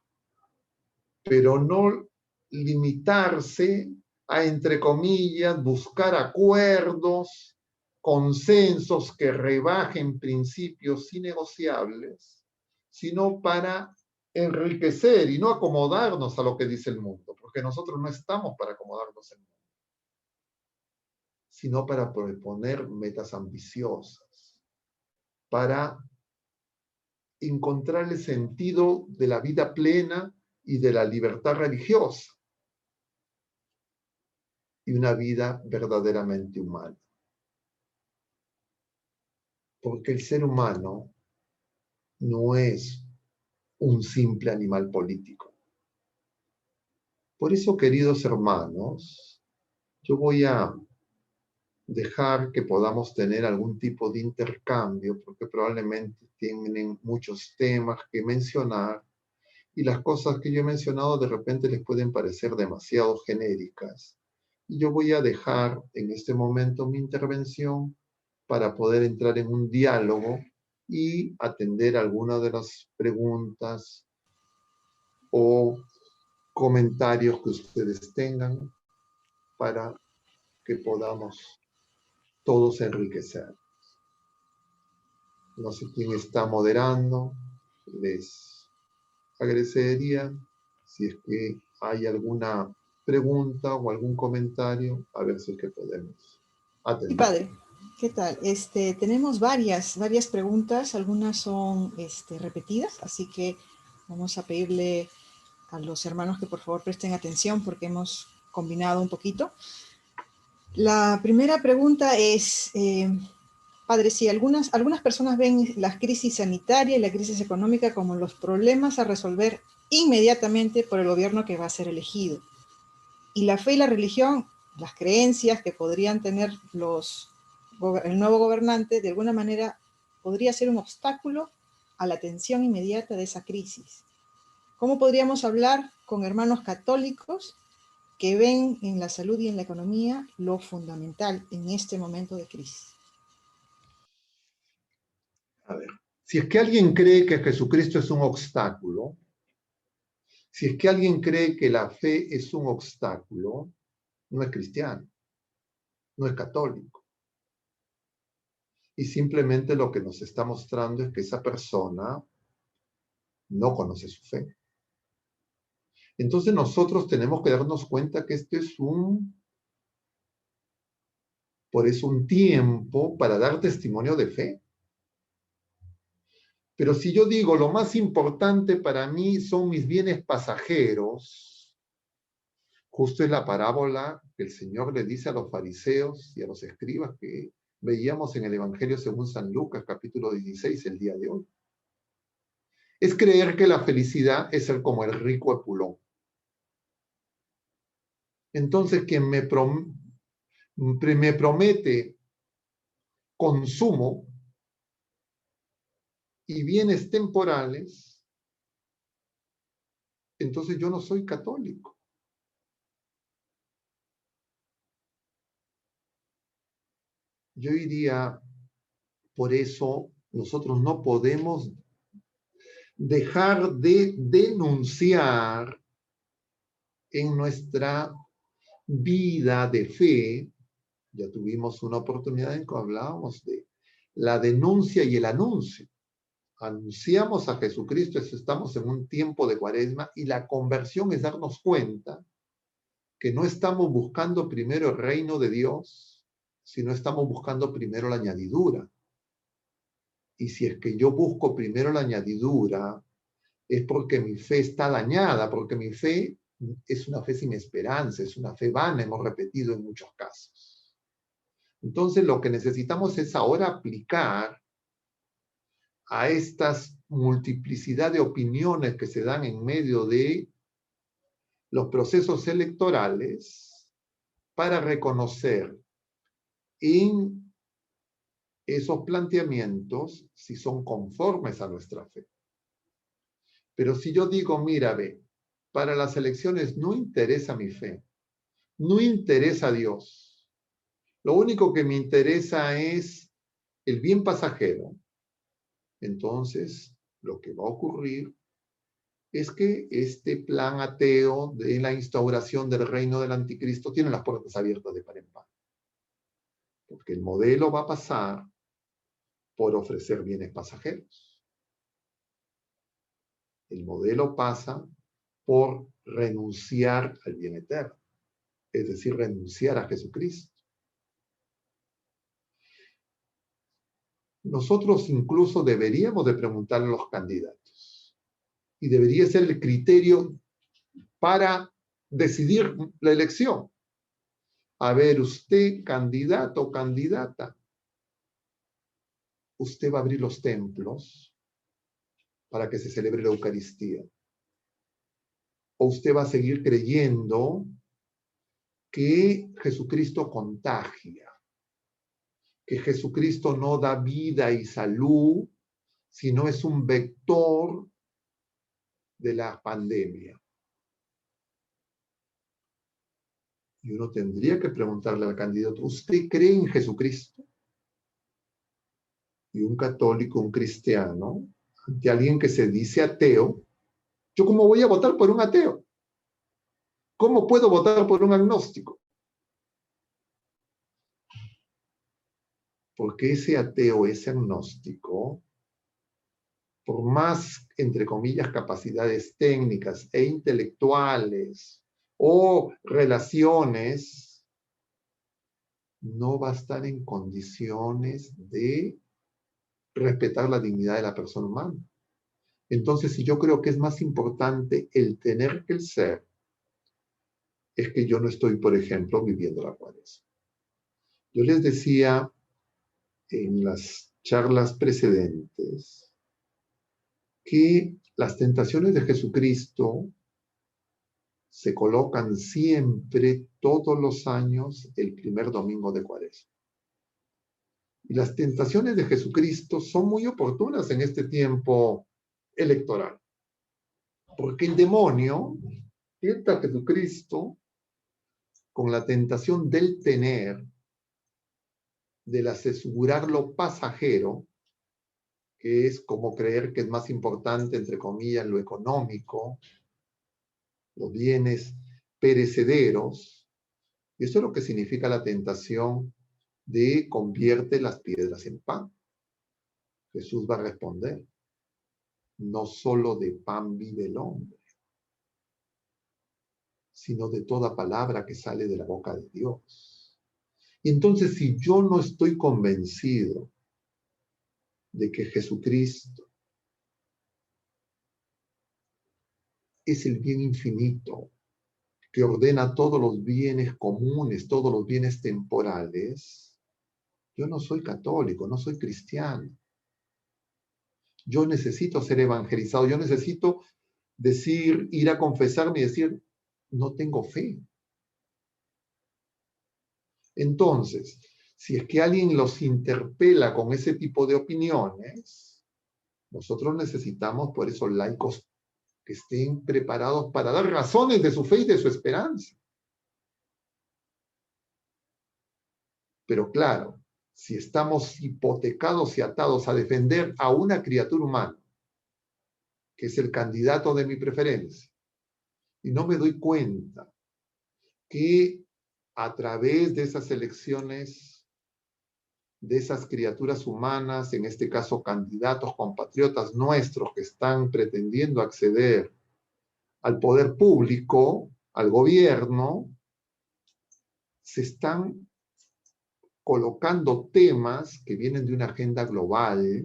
pero no limitarse a, entre comillas, buscar acuerdos, consensos que rebajen principios innegociables, sino para enriquecer y no acomodarnos a lo que dice el mundo, porque nosotros no estamos para acomodarnos al mundo, sino para proponer metas ambiciosas, para encontrar el sentido de la vida plena y de la libertad religiosa y una vida verdaderamente humana. Porque el ser humano no es un simple animal político. Por eso, queridos hermanos, yo voy a dejar que podamos tener algún tipo de intercambio, porque probablemente tienen muchos temas que mencionar y las cosas que yo he mencionado de repente les pueden parecer demasiado genéricas. Y yo voy a dejar en este momento mi intervención para poder entrar en un diálogo y atender algunas de las preguntas o comentarios que ustedes tengan para que podamos todos enriquecer. No sé quién está moderando, les agradecería si es que hay alguna pregunta o algún comentario, a ver si es que podemos Sí, atender. padre. ¿Qué tal? Tenemos varias preguntas, algunas son repetidas, así que vamos a pedirle a los hermanos que por favor presten atención porque hemos combinado un poquito. La primera pregunta es, padre, si algunas personas ven la crisis sanitaria y la crisis económica como los problemas a resolver inmediatamente por el gobierno que va a ser elegido. Y la fe y la religión, las creencias que podrían tener el nuevo gobernante, de alguna manera podría ser un obstáculo a la atención inmediata de esa crisis. ¿Cómo podríamos hablar con hermanos católicos que ven en la salud y en la economía lo fundamental en este momento de crisis? A ver, si es que alguien cree que Jesucristo es un obstáculo, si es que alguien cree que la fe es un obstáculo, no es cristiano, no es católico. Y simplemente lo que nos está mostrando es que esa persona no conoce su fe. Entonces nosotros tenemos que darnos cuenta que esto es por eso un tiempo para dar testimonio de fe. Pero si yo digo, lo más importante para mí son mis bienes pasajeros, justo es la parábola que el Señor le dice a los fariseos y a los escribas que veíamos en el Evangelio según San Lucas, capítulo 16, el día de hoy. Es creer que la felicidad es ser como el rico Epulón. Entonces, quien me promete consumo y bienes temporales, entonces yo no soy católico. Yo diría, por eso nosotros no podemos dejar de denunciar en nuestra vida de fe. Ya tuvimos una oportunidad en que hablábamos de la denuncia y el anuncio. Anunciamos a Jesucristo, estamos en un tiempo de Cuaresma y la conversión es darnos cuenta que no estamos buscando primero el reino de Dios, sino estamos buscando primero la añadidura. Y si es que yo busco primero la añadidura, es porque mi fe está dañada, porque mi fe es una fe sin esperanza, es una fe vana, hemos repetido en muchos casos. Entonces lo que necesitamos es ahora aplicar a estas multiplicidad de opiniones que se dan en medio de los procesos electorales para reconocer en esos planteamientos si son conformes a nuestra fe. Pero si yo digo, mira, ve, para las elecciones no interesa mi fe, no interesa Dios, lo único que me interesa es el bien pasajero, entonces lo que va a ocurrir es que este plan ateo de la instauración del reino del anticristo tiene las puertas abiertas de par en par. Porque el modelo va a pasar por ofrecer bienes pasajeros. El modelo pasa por renunciar al bien eterno, es decir, renunciar a Jesucristo. Nosotros incluso deberíamos de preguntarle a los candidatos y debería ser el criterio para decidir la elección. A ver, usted, candidato o candidata, usted va a abrir los templos para que se celebre la Eucaristía. O usted va a seguir creyendo que Jesucristo contagia. que Jesucristo no da vida y salud, sino es un vector de la pandemia. Y uno tendría que preguntarle al candidato, ¿usted cree en Jesucristo? Y un católico, un cristiano, ante alguien que se dice ateo, ¿yo cómo voy a votar por un ateo? ¿Cómo puedo votar por un agnóstico? Porque ese ateo, ese agnóstico, por más, entre comillas, capacidades técnicas e intelectuales o relaciones, no va a estar en condiciones de respetar la dignidad de la persona humana. Entonces, si yo creo que es más importante el tener que el ser, es que yo no estoy, por ejemplo, viviendo la cuaresma. Yo les decía en las charlas precedentes que las tentaciones de Jesucristo se colocan siempre, todos los años, el primer domingo de Cuaresma. Y las tentaciones de Jesucristo son muy oportunas en este tiempo electoral. Porque el demonio tienta a Jesucristo con la tentación del tener, del asegurar lo pasajero, que es como creer que es más importante, entre comillas, lo económico, los bienes perecederos. Y eso es lo que significa la tentación de convierte las piedras en pan. Jesús va a responder, no solo de pan vive el hombre, sino de toda palabra que sale de la boca de Dios. Y entonces, si yo no estoy convencido de que Jesucristo es el bien infinito, que ordena todos los bienes comunes, todos los bienes temporales, yo no soy católico, no soy cristiano. Yo necesito ser evangelizado, yo necesito decir, ir a confesarme y decir, no tengo fe. Entonces, si es que alguien los interpela con ese tipo de opiniones, nosotros necesitamos por eso laicos que estén preparados para dar razones de su fe y de su esperanza. Pero claro, si estamos hipotecados y atados a defender a una criatura humana, que es el candidato de mi preferencia, y no me doy cuenta que a través de esas elecciones, de esas criaturas humanas, en este caso candidatos compatriotas nuestros que están pretendiendo acceder al poder público, al gobierno, se están colocando temas que vienen de una agenda global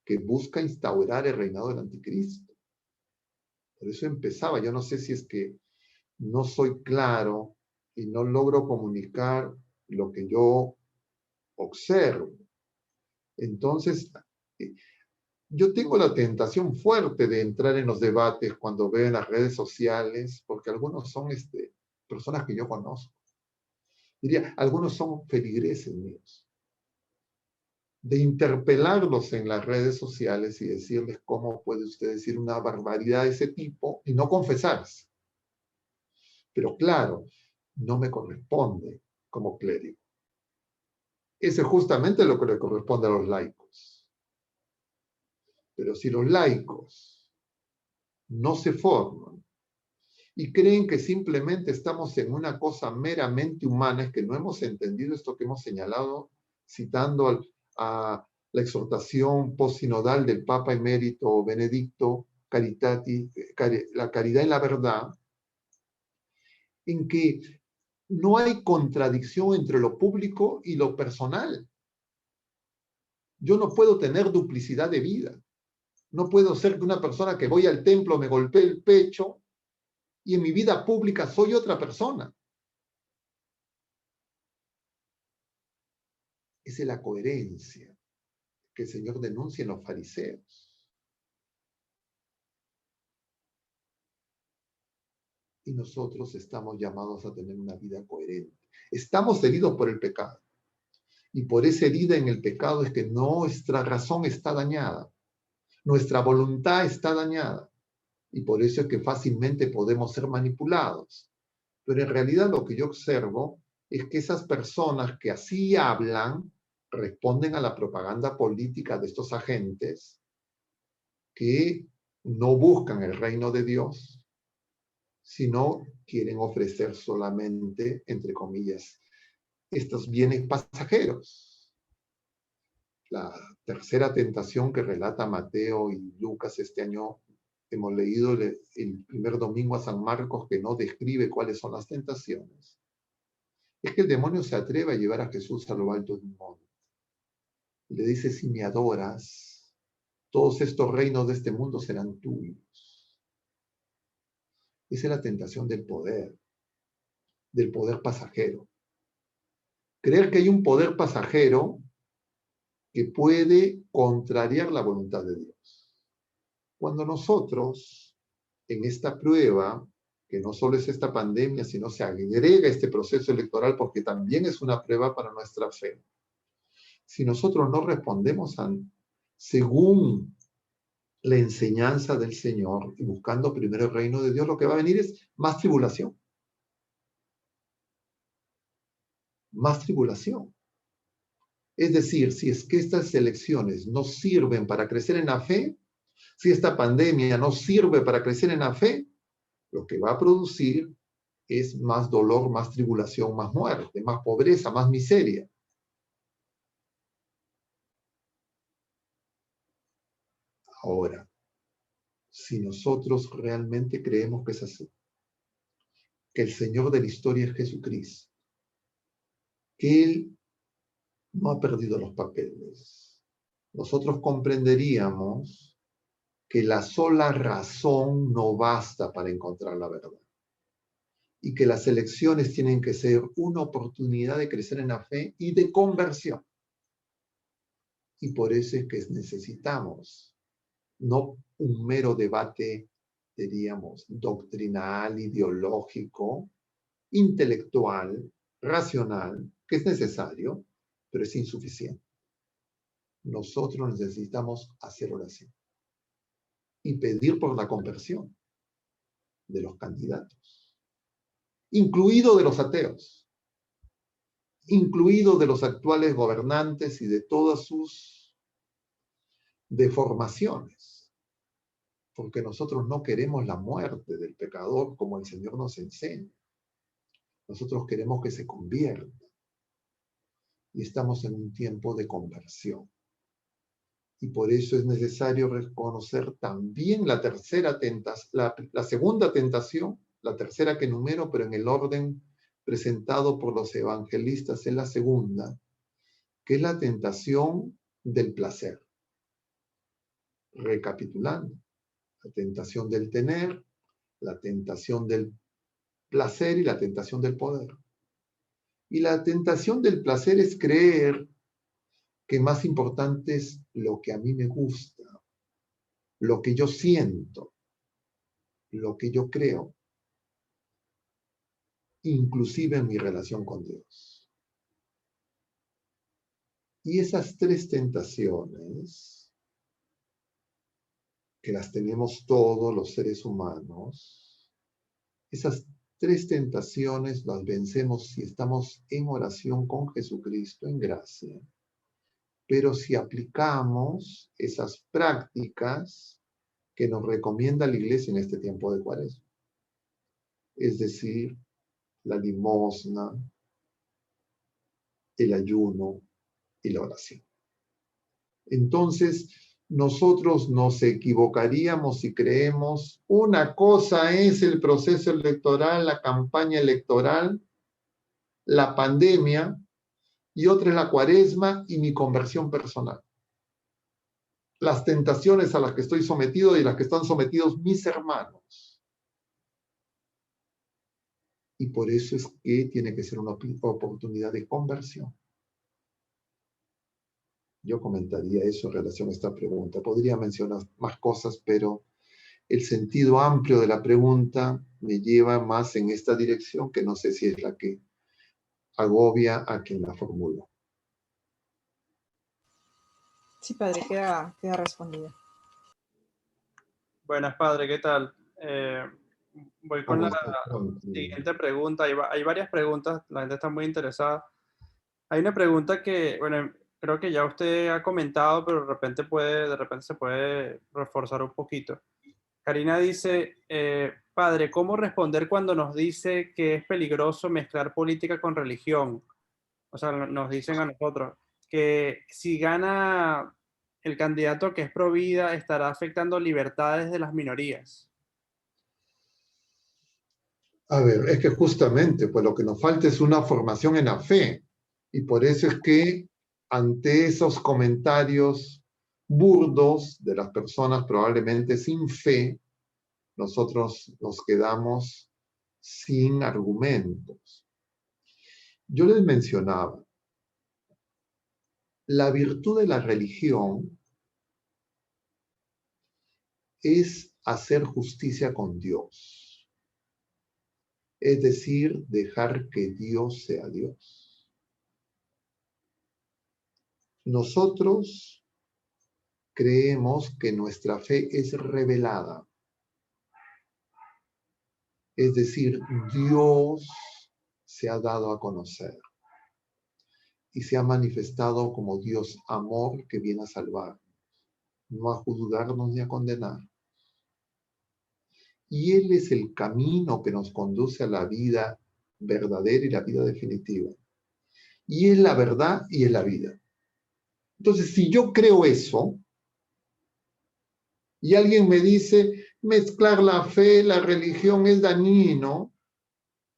que busca instaurar el reinado del anticristo. Por eso empezaba, yo no sé si es que no soy claro y no logro comunicar lo que yo observo. Entonces, yo tengo la tentación fuerte de entrar en los debates cuando veo en las redes sociales, porque algunos son personas que yo conozco. Diría, algunos son feligreses míos. De interpelarlos en las redes sociales y decirles cómo puede usted decir una barbaridad de ese tipo y no confesarse. Pero claro, no me corresponde como clérigo. Eso es justamente lo que le corresponde a los laicos. Pero si los laicos no se forman y creen que simplemente estamos en una cosa meramente humana, es que no hemos entendido esto que hemos señalado, citando a la exhortación postsinodal del Papa emérito Benedicto Caritati, la caridad en la verdad, en que no hay contradicción entre lo público y lo personal. Yo no puedo tener duplicidad de vida. No puedo ser que una persona que voy al templo me golpee el pecho y en mi vida pública soy otra persona. Esa es la coherencia que el Señor denuncia en los fariseos. Y nosotros estamos llamados a tener una vida coherente. Estamos heridos por el pecado. Y por esa herida en el pecado es que nuestra razón está dañada, nuestra voluntad está dañada. Y por eso es que fácilmente podemos ser manipulados. Pero en realidad lo que yo observo es que esas personas que así hablan responden a la propaganda política de estos agentes que no buscan el reino de Dios, sino quieren ofrecer solamente, entre comillas, estos bienes pasajeros. La tercera tentación que relata Mateo y Lucas este año, hemos leído el primer domingo a San Marcos, que no describe cuáles son las tentaciones, es que el demonio se atreve a llevar a Jesús a lo alto de un monte. Le dice, si me adoras, todos estos reinos de este mundo serán tuyos. Esa es la tentación del poder pasajero. Creer que hay un poder pasajero que puede contrariar la voluntad de Dios. Cuando nosotros, en esta prueba, que no solo es esta pandemia, sino se agrega este proceso electoral porque también es una prueba para nuestra fe. Si nosotros no respondemos según la enseñanza del Señor y buscando primero el reino de Dios, lo que va a venir es más tribulación. Más tribulación. Es decir, si es que estas elecciones no sirven para crecer en la fe, si esta pandemia no sirve para crecer en la fe, lo que va a producir es más dolor, más tribulación, más muerte, más pobreza, más miseria. Ahora, si nosotros realmente creemos que es así, que el Señor de la historia es Jesucristo, que Él no ha perdido los papeles, nosotros comprenderíamos que la sola razón no basta para encontrar la verdad y que las elecciones tienen que ser una oportunidad de crecer en la fe y de conversión. Y por eso es que necesitamos no un mero debate, diríamos, doctrinal, ideológico, intelectual, racional, que es necesario, pero es insuficiente. Nosotros necesitamos hacer oración y pedir por la conversión de los candidatos, incluido de los ateos, incluido de los actuales gobernantes y de todas sus deformaciones, porque nosotros no queremos la muerte del pecador como el Señor nos enseña. Nosotros queremos que se convierta y estamos en un tiempo de conversión. Y por eso es necesario reconocer también la segunda tentación, la tercera que enumero, pero en el orden presentado por los evangelistas es la segunda, que es la tentación del placer. Recapitulando, la tentación del tener, la tentación del placer y la tentación del poder. Y la tentación del placer es creer que más importante es lo que a mí me gusta, lo que yo siento, lo que yo creo, inclusive en mi relación con Dios. Y esas tres tentaciones, que las tenemos todos los seres humanos, esas tres tentaciones las vencemos si estamos en oración con Jesucristo en gracia. Pero si aplicamos esas prácticas que nos recomienda la Iglesia en este tiempo de Cuaresma, es decir, la limosna, el ayuno y la oración. Entonces, nosotros nos equivocaríamos si creemos una cosa es el proceso electoral, la campaña electoral, la pandemia, y otra es la Cuaresma y mi conversión personal. Las tentaciones a las que estoy sometido y las que están sometidos mis hermanos. Y por eso es que tiene que ser una oportunidad de conversión. Yo comentaría eso en relación a esta pregunta. Podría mencionar más cosas, pero el sentido amplio de la pregunta me lleva más en esta dirección, que no sé si es la que agobia a quien la formula. Sí, padre, queda respondida. Buenas, padre, ¿qué tal? Voy con la ¿Cómo estás, Juan? siguiente pregunta. Hay varias preguntas, la gente está muy interesada. Hay una pregunta que, bueno, creo que ya usted ha comentado, pero de repente se puede reforzar un poquito. Karina dice, padre, ¿cómo responder cuando nos dice que es peligroso mezclar política con religión? O sea, nos dicen a nosotros que si gana el candidato que es pro vida, estará afectando libertades de las minorías. A ver, es que justamente, pues lo que nos falta es una formación en la fe. Y por eso es que ante esos comentarios burdos de las personas probablemente sin fe, nosotros nos quedamos sin argumentos. Yo les mencionaba, la virtud de la religión es hacer justicia con Dios, es decir, dejar que Dios sea Dios. Nosotros creemos que nuestra fe es revelada, es decir, Dios se ha dado a conocer y se ha manifestado como Dios amor que viene a salvar, no a juzgarnos ni a condenar. Y Él es el camino que nos conduce a la vida verdadera y la vida definitiva. Y es la verdad y es la vida. Entonces, si yo creo eso, y alguien me dice, mezclar la fe, la religión es dañino,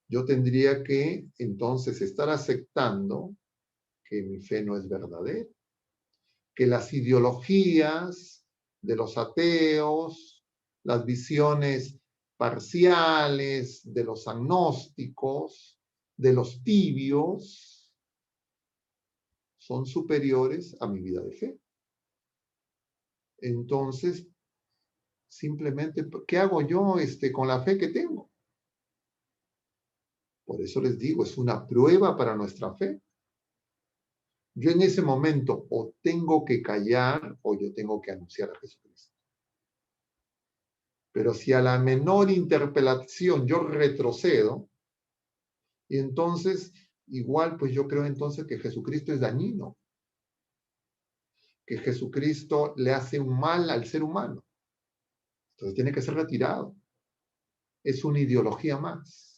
yo tendría que entonces estar aceptando que mi fe no es verdadera, que las ideologías de los ateos, las visiones parciales de los agnósticos, de los tibios, son superiores a mi vida de fe. Entonces, simplemente, ¿qué hago yo con la fe que tengo? Por eso les digo, es una prueba para nuestra fe. Yo en ese momento o tengo que callar o yo tengo que anunciar a Jesucristo. Pero si a la menor interpelación yo retrocedo, y entonces igual pues yo creo entonces que Jesucristo es dañino, que Jesucristo le hace un mal al ser humano. Entonces tiene que ser retirado. Es una ideología más.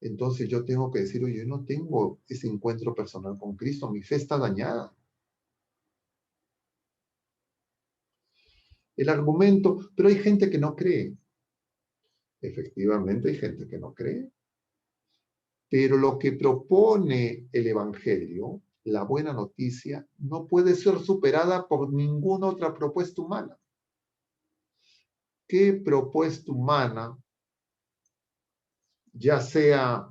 Entonces yo tengo que decir, oye, yo no tengo ese encuentro personal con Cristo, mi fe está dañada. El argumento, pero hay gente que no cree. Efectivamente hay gente que no cree. Pero lo que propone el Evangelio, la buena noticia, no puede ser superada por ninguna otra propuesta humana. ¿Qué propuesta humana, ya sea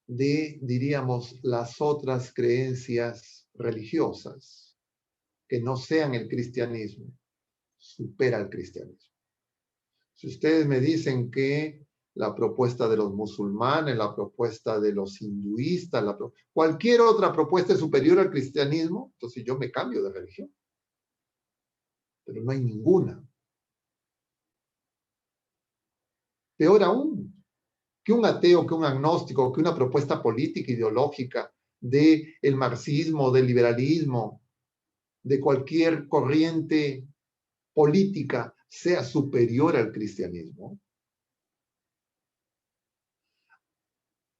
de, diríamos, las otras creencias religiosas, que no sean el cristianismo, supera al cristianismo? Si ustedes me dicen que la propuesta de los musulmanes, la propuesta de los hinduistas, cualquier otra propuesta es superior al cristianismo, entonces yo me cambio de religión. Pero no hay ninguna. Peor aún, que un ateo, que un agnóstico, que una propuesta política, ideológica, del marxismo, del liberalismo, de cualquier corriente política, sea superior al cristianismo,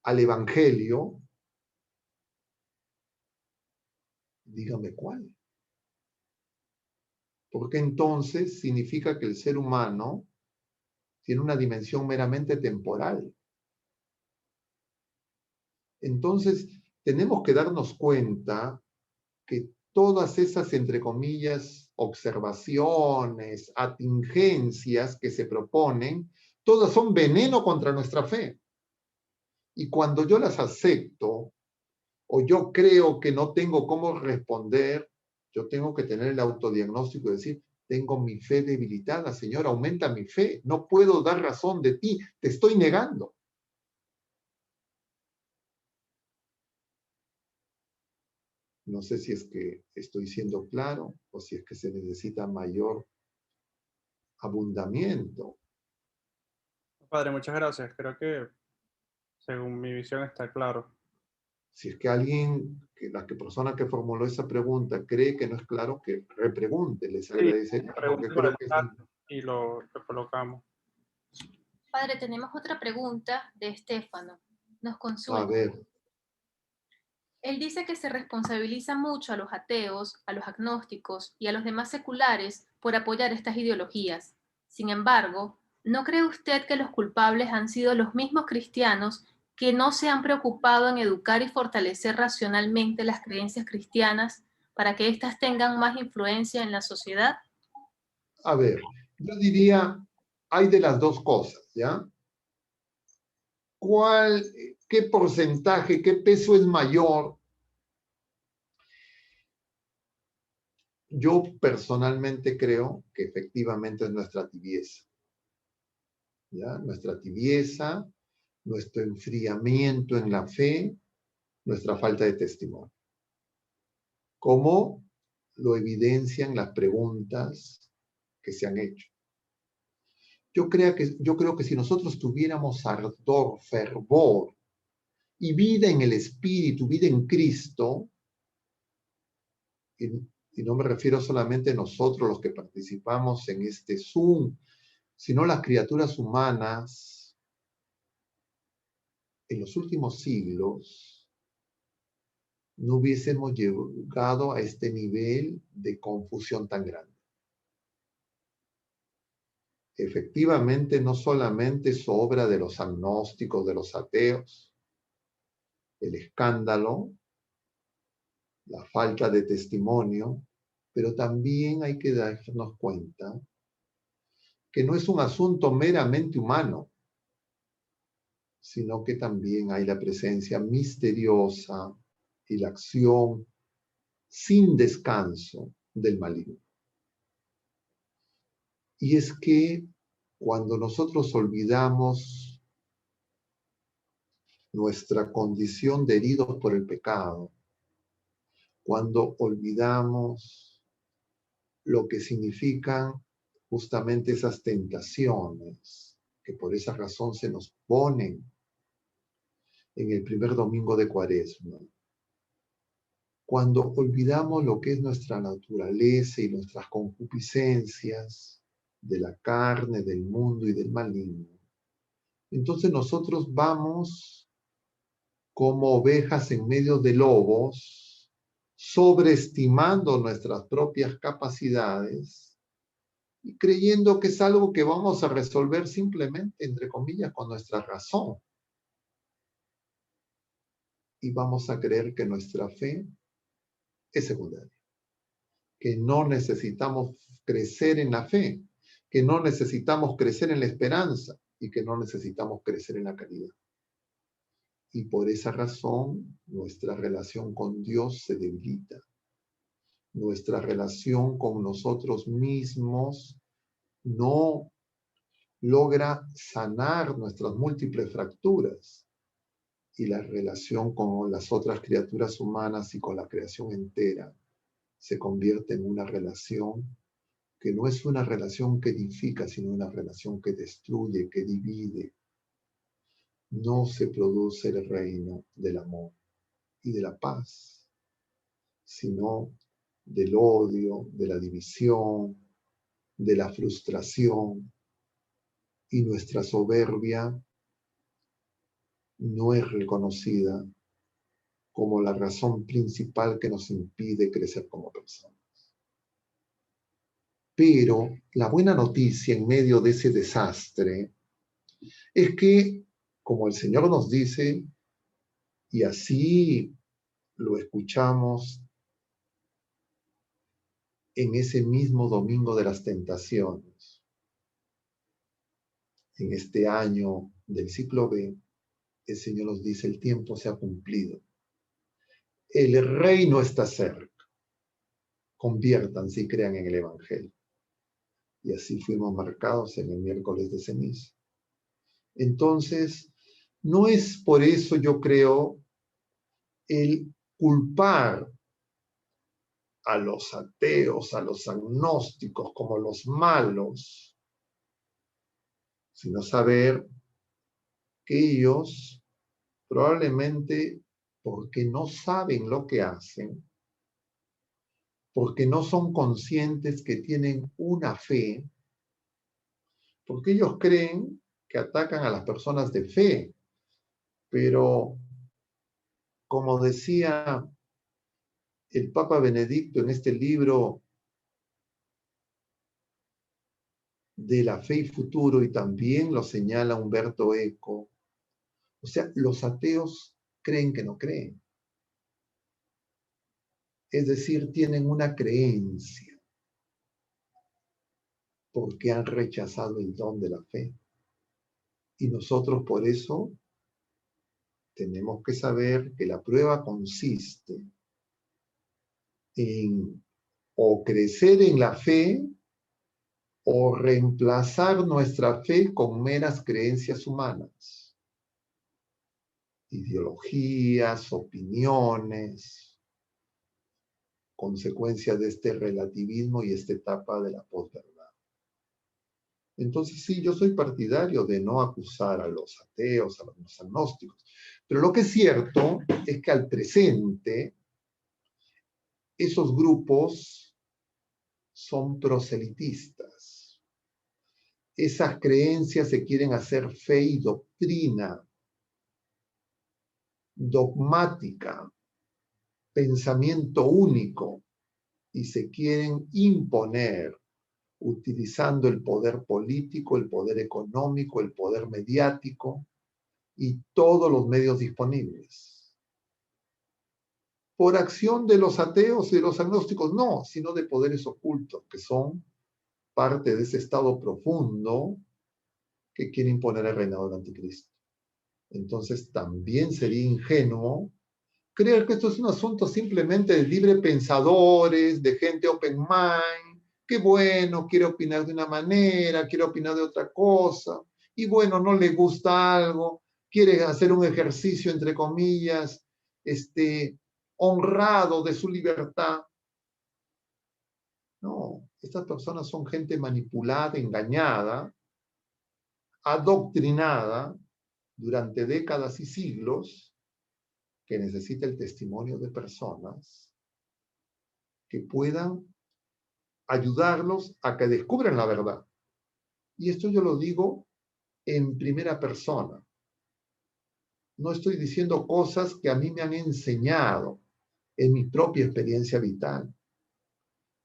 al evangelio, dígame cuál. Porque entonces significa que el ser humano tiene una dimensión meramente temporal. Entonces, tenemos que darnos cuenta que todas esas, entre comillas, observaciones, atingencias que se proponen, todas son veneno contra nuestra fe. Y cuando yo las acepto, o yo creo que no tengo cómo responder, yo tengo que tener el autodiagnóstico y decir, tengo mi fe debilitada, Señor, aumenta mi fe, no puedo dar razón de ti, te estoy negando. No sé si es que estoy siendo claro o si es que se necesita mayor abundamiento. Padre, muchas gracias. Creo que según mi visión está claro. Si es que alguien, la persona que formuló esa pregunta cree que no es claro, que repregunte, les Sí, agradecería, porque pregunto por creo el que es chat y lo colocamos. Padre, tenemos otra pregunta de Estefano. Nos a consulta. ver, Él dice que se responsabiliza mucho a los ateos, a los agnósticos y a los demás seculares por apoyar estas ideologías. Sin embargo, ¿no cree usted que los culpables han sido los mismos cristianos que no se han preocupado en educar y fortalecer racionalmente las creencias cristianas para que éstas tengan más influencia en la sociedad? a ver, yo diría, hay de las dos cosas, ¿ya? ¿Qué porcentaje, qué peso es mayor? Yo personalmente creo que efectivamente es nuestra tibieza, ¿ya? Nuestra tibieza, nuestro enfriamiento en la fe, nuestra falta de testimonio. Como lo evidencian las preguntas que se han hecho. Yo creo que si nosotros tuviéramos ardor, fervor y vida en el Espíritu, vida en Cristo, y no me refiero solamente a nosotros los que participamos en este Zoom, sino las criaturas humanas en los últimos siglos, no hubiésemos llegado a este nivel de confusión tan grande. Efectivamente, no solamente es obra de los agnósticos, de los ateos, el escándalo, la falta de testimonio, pero también hay que darnos cuenta que no es un asunto meramente humano, sino que también hay la presencia misteriosa y la acción sin descanso del maligno. Y es que cuando nosotros olvidamos nuestra condición de heridos por el pecado, cuando olvidamos lo que significan justamente esas tentaciones que por esa razón se nos ponen en el primer domingo de Cuaresma, cuando olvidamos lo que es nuestra naturaleza y nuestras concupiscencias de la carne, del mundo y del maligno, entonces nosotros vamos como ovejas en medio de lobos, sobreestimando nuestras propias capacidades y creyendo que es algo que vamos a resolver simplemente, entre comillas, con nuestra razón. Y vamos a creer que nuestra fe es secundaria, que no necesitamos crecer en la fe, que no necesitamos crecer en la esperanza y que no necesitamos crecer en la caridad. Y por esa razón nuestra relación con Dios se debilita. Nuestra relación con nosotros mismos no logra sanar nuestras múltiples fracturas y la relación con las otras criaturas humanas y con la creación entera se convierte en una relación que no es una relación que edifica, sino una relación que destruye, que divide. No se produce el reino del amor y de la paz, sino del odio, de la división, de la frustración, y nuestra soberbia no es reconocida como la razón principal que nos impide crecer como personas. Pero la buena noticia en medio de ese desastre es que, como el Señor nos dice, y así lo escuchamos en ese mismo domingo de las tentaciones, en este año del ciclo B, el Señor nos dice, el tiempo se ha cumplido. El reino está cerca. Conviértanse y crean en el Evangelio. Y así fuimos marcados en el miércoles de ceniza. Entonces, no es por eso, yo creo, el culpar a los ateos, a los agnósticos como los malos, sino saber que ellos probablemente porque no saben lo que hacen, porque no son conscientes que tienen una fe, porque ellos creen que atacan a las personas de fe, pero como decía el Papa Benedicto en este libro de la fe y futuro, y también lo señala Humberto Eco, o sea, los ateos creen que no creen. Es decir, tienen una creencia porque han rechazado el don de la fe. Y nosotros por eso tenemos que saber que la prueba consiste en o crecer en la fe o reemplazar nuestra fe con meras creencias humanas, ideologías, opiniones, consecuencias de este relativismo y esta etapa de la posverdad. Entonces sí, yo soy partidario de no acusar a los ateos, a los agnósticos, pero lo que es cierto es que al presente esos grupos son proselitistas. Esas creencias se quieren hacer fe y doctrina, dogmática, pensamiento único, y se quieren imponer utilizando el poder político, el poder económico, el poder mediático y todos los medios disponibles. Por acción de los ateos y de los agnósticos, no, sino de poderes ocultos, que son parte de ese estado profundo que quiere imponer el reinado del anticristo. Entonces también sería ingenuo creer que esto es un asunto simplemente de libre pensadores, de gente open mind, que bueno, quiere opinar de una manera, quiere opinar de otra cosa, y bueno, no le gusta algo, quiere hacer un ejercicio, entre comillas, honrado de su libertad. No, estas personas son gente manipulada, engañada, adoctrinada durante décadas y siglos, que necesita el testimonio de personas que puedan ayudarlos a que descubran la verdad. Y esto yo lo digo en primera persona. No estoy diciendo cosas que a mí me han enseñado en mi propia experiencia vital.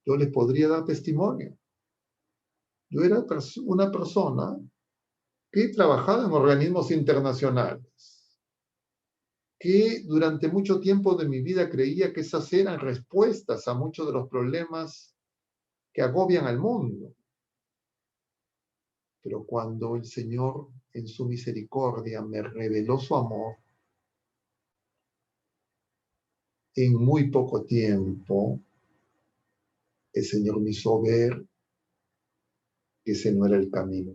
Yo les podría dar testimonio. Yo era una persona que trabajaba en organismos internacionales, que durante mucho tiempo de mi vida creía que esas eran respuestas a muchos de los problemas que agobian al mundo. Pero cuando el Señor, en su misericordia, me reveló su amor, en muy poco tiempo, el Señor me hizo ver que ese no era el camino,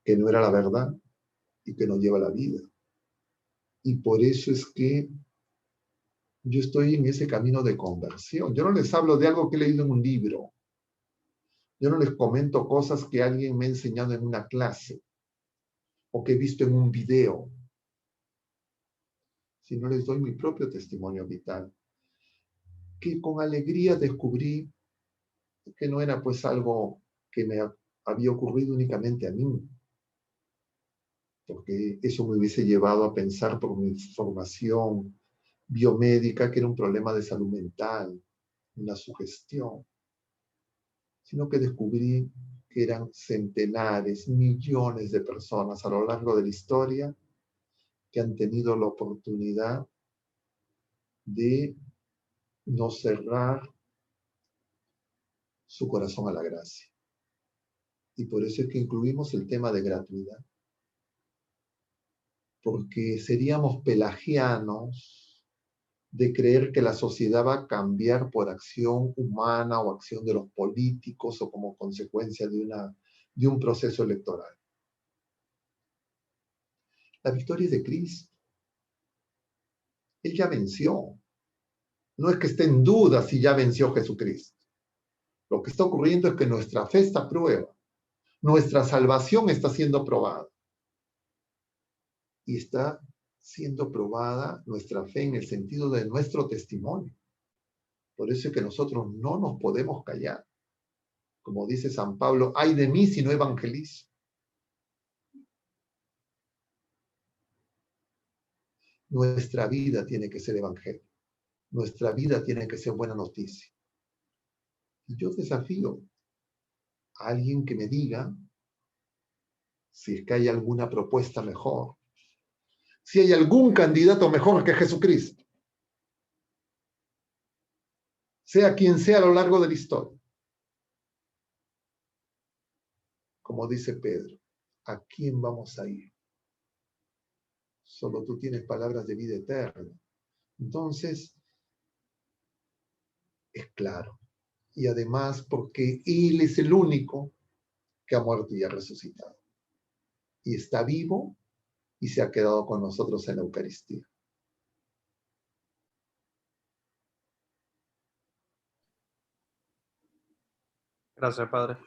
que no era la verdad y que no lleva la vida. Y por eso es que yo estoy en ese camino de conversión. Yo no les hablo de algo que he leído en un libro. Yo no les comento cosas que alguien me ha enseñado en una clase o que he visto en un video, sino les doy mi propio testimonio vital, que con alegría descubrí que no era pues algo que me había ocurrido únicamente a mí, porque eso me hubiese llevado a pensar por mi formación biomédica que era un problema de salud mental, una sugestión, sino que descubrí que eran centenares, millones de personas a lo largo de la historia que han tenido la oportunidad de no cerrar su corazón a la gracia. Y por eso es que incluimos el tema de gratuidad. Porque seríamos pelagianos de creer que la sociedad va a cambiar por acción humana o acción de los políticos o como consecuencia de un proceso electoral. La victoria es de Cristo. Él ya venció. no es que esté en duda si ya venció Jesucristo. Lo que está ocurriendo es que nuestra fe está a prueba. Nuestra salvación está siendo probada. Y está siendo probada nuestra fe en el sentido de nuestro testimonio. Por eso es que nosotros no nos podemos callar. Como dice San Pablo, ay de mí si no evangelizo. Nuestra vida tiene que ser evangelio. Nuestra vida tiene que ser buena noticia. Y yo desafío a alguien que me diga si es que hay alguna propuesta mejor, si hay algún candidato mejor que Jesucristo, sea quien sea a lo largo de la historia. Como dice Pedro, ¿a quién vamos a ir? Solo tú tienes palabras de vida eterna. Entonces, es claro. Y además porque Él es el único que ha muerto y ha resucitado. Y está vivo y se ha quedado con nosotros en la Eucaristía. Gracias, Padre.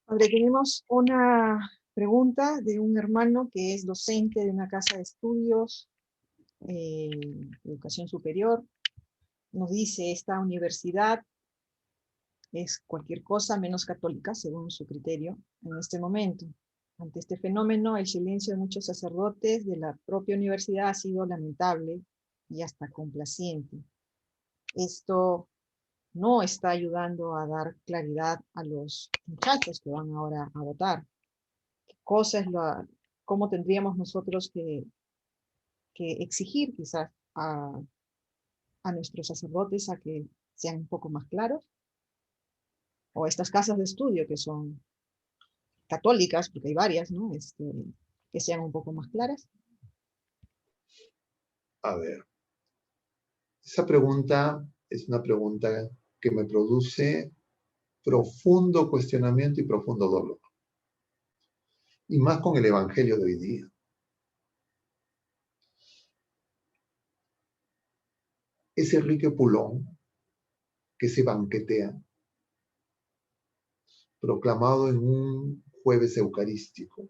Padre, tenemos una pregunta de un hermano que es docente de una casa de estudios, educación superior. Nos dice, esta universidad es cualquier cosa menos católica, según su criterio, en este momento. Ante este fenómeno, el silencio de muchos sacerdotes de la propia universidad ha sido lamentable y hasta complaciente. Esto no está ayudando a dar claridad a los muchachos que van ahora a votar. ¿Qué cosa es cómo tendríamos nosotros que exigir quizás a nuestros sacerdotes a que sean un poco más claros? O estas casas de estudio que son católicas, porque hay varias, ¿no? Que sean un poco más claras. A ver, esa pregunta es una pregunta que me produce profundo cuestionamiento y profundo dolor. Y más con el Evangelio de hoy día. Ese Enrique Pulón que se banquetea, proclamado en un jueves eucarístico,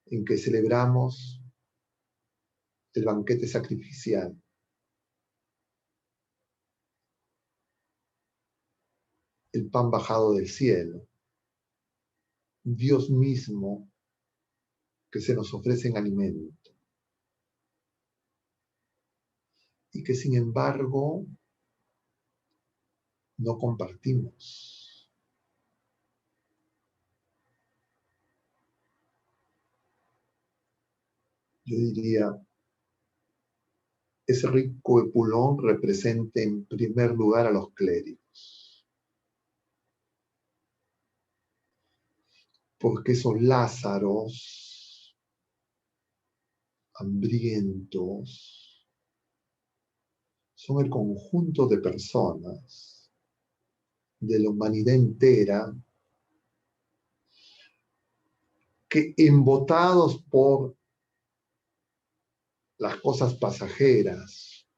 en que celebramos el banquete sacrificial. El pan bajado del cielo. Dios mismo que se nos ofrece en alimento. Y que sin embargo no compartimos. Yo diría, ese rico Epulón representa en primer lugar a los clérigos. Porque esos Lázaros hambrientos son el conjunto de personas de la humanidad entera que embotados por las cosas pasajeras,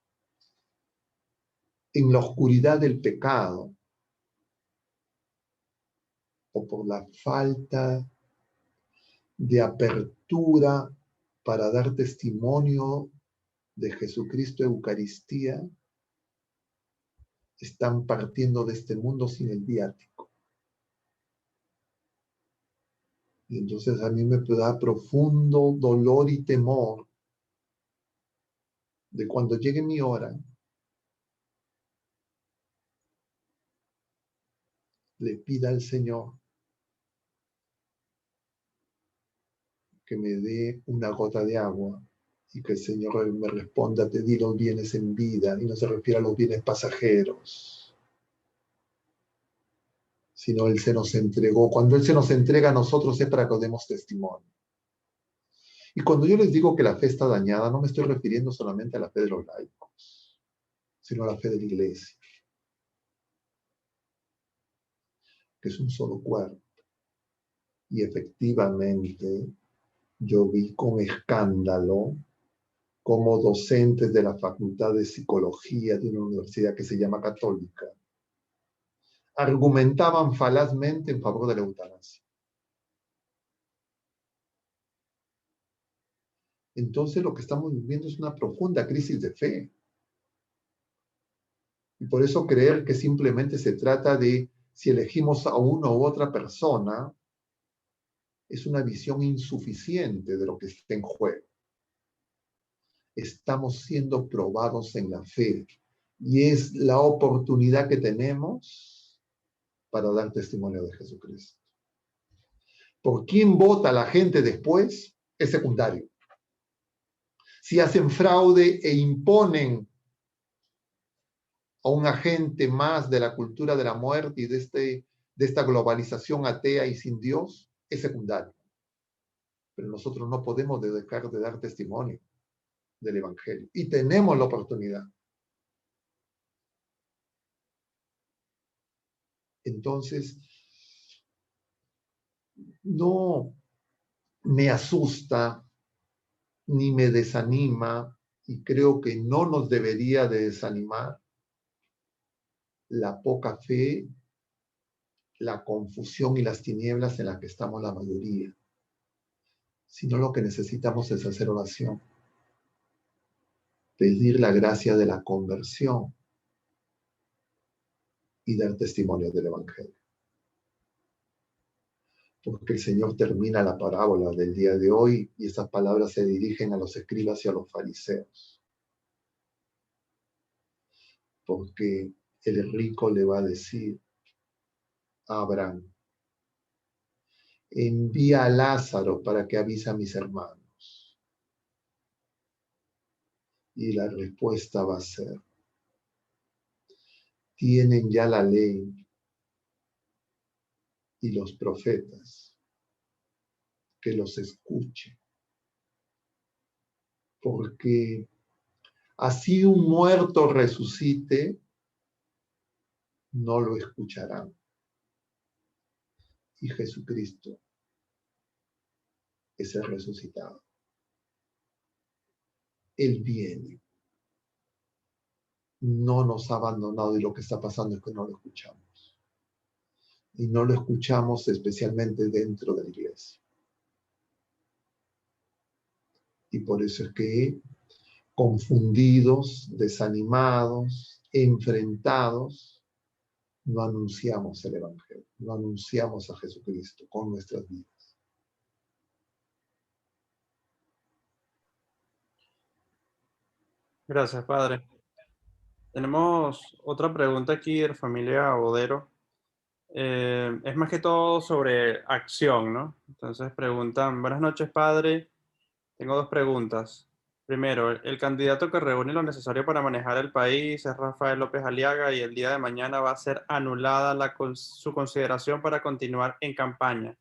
en la oscuridad del pecado, o por la falta de apertura para dar testimonio de Jesucristo Eucaristía, están partiendo de este mundo sin el viático. Y entonces a mí me da profundo dolor y temor de cuando llegue mi hora, le pida al Señor que me dé una gota de agua y que el Señor me responda, te di los bienes en vida, y no se refiere a los bienes pasajeros, sino Él se nos entregó. Cuando Él se nos entrega a nosotros es para que demos testimonio. Y cuando yo les digo que la fe está dañada, no me estoy refiriendo solamente a la fe de los laicos, sino a la fe de la Iglesia, que es un solo cuerpo. Y efectivamente, yo vi con escándalo como docentes de la Facultad de Psicología de una universidad que se llama Católica, argumentaban falazmente en favor de la eutanasia. Entonces lo que estamos viviendo es una profunda crisis de fe. Y por eso creer que simplemente se trata de si elegimos a una u otra persona es una visión insuficiente de lo que está en juego. Estamos siendo probados en la fe y es la oportunidad que tenemos para dar testimonio de Jesucristo. Por quién vota la gente después es secundario. Si hacen fraude e imponen a un agente más de la cultura de la muerte y de esta globalización atea y sin Dios, es secundario. Pero nosotros no podemos dejar de dar testimonio del Evangelio. Y tenemos la oportunidad. Entonces, no me asusta ni me desanima, y creo que no nos debería de desanimar la poca fe, la confusión y las tinieblas en las que estamos la mayoría. Sino lo que necesitamos es hacer oración, pedir la gracia de la conversión y dar testimonio del Evangelio. Porque el Señor termina la parábola del día de hoy y esas palabras se dirigen a los escribas y a los fariseos. Porque el rico le va a decir a Abraham, envía a Lázaro para que avise a mis hermanos. Y la respuesta va a ser, tienen ya la ley y los profetas, que los escuchen. Porque así un muerto resucite, no lo escucharán. Y Jesucristo es el resucitado. Él viene. No nos ha abandonado y lo que está pasando es que no lo escuchamos. Y no lo escuchamos especialmente dentro de la iglesia. Y por eso es que confundidos, desanimados, enfrentados, no anunciamos el Evangelio, no anunciamos a Jesucristo con nuestras vidas. Gracias, Padre. Tenemos otra pregunta aquí de familia Bodero. Es más que todo sobre acción, ¿no? Entonces preguntan, buenas noches, Padre. Tengo dos preguntas. Primero, el candidato que reúne lo necesario para manejar el país es Rafael López Aliaga y el día de mañana va a ser anulada su consideración para continuar en campaña.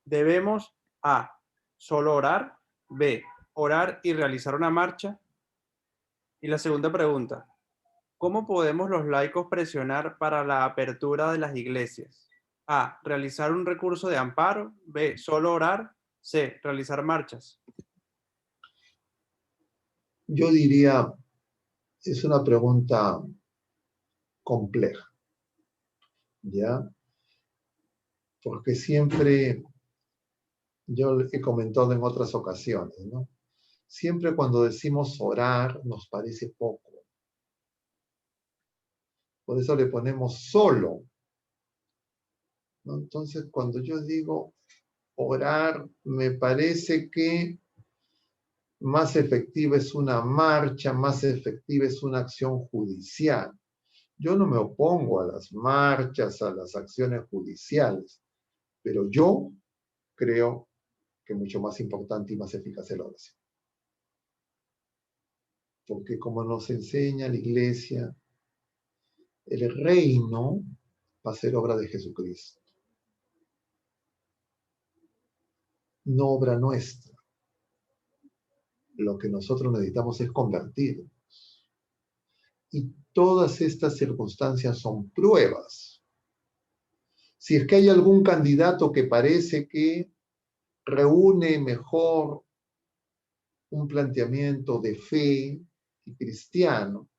Debemos A, solo orar, B, orar y realizar una marcha. Y la segunda pregunta, ¿cómo podemos los laicos presionar para la apertura de las iglesias? A, realizar un recurso de amparo, B, solo orar, C, realizar marchas. Yo diría, es una pregunta compleja, ¿ya? Porque siempre, yo he comentado en otras ocasiones, ¿no? Siempre cuando decimos orar nos parece poco. Por eso le ponemos solo, ¿no? Entonces, cuando yo digo orar, me parece que más efectiva es una marcha, más efectiva es una acción judicial. Yo no me opongo a las marchas, a las acciones judiciales, pero yo creo que es mucho más importante y más eficaz es la oración. Porque como nos enseña la iglesia, el reino va a ser obra de Jesucristo, no obra nuestra. Lo que nosotros necesitamos es convertirnos. Y todas estas circunstancias son pruebas. Si es que hay algún candidato que parece que reúne mejor un planteamiento de fe y cristiano,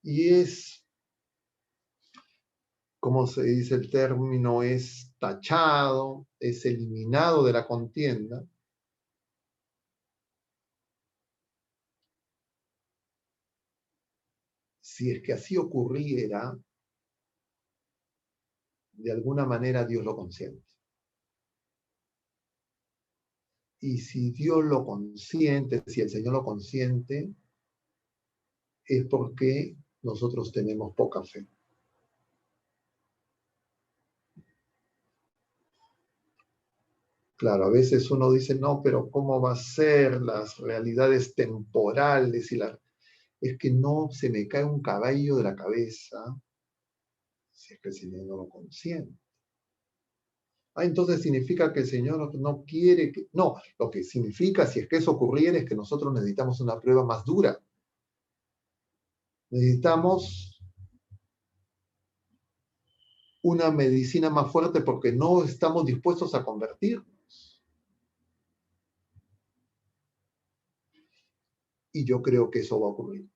y es, como se dice el término, es tachado, es eliminado de la contienda, si es que así ocurriera, de alguna manera Dios lo consiente. Y si Dios lo consiente, si el Señor lo consiente, es porque nosotros tenemos poca fe. Claro, a veces uno dice, no, pero ¿cómo va a ser las realidades temporales? Es que no se me cae un caballo de la cabeza si es que el Señor no lo consiente. Entonces significa que el Señor no quiere que... No, lo que significa, si es que eso ocurriera, es que nosotros necesitamos una prueba más dura. Necesitamos una medicina más fuerte porque no estamos dispuestos a convertirnos. Y yo creo que eso va a ocurrir.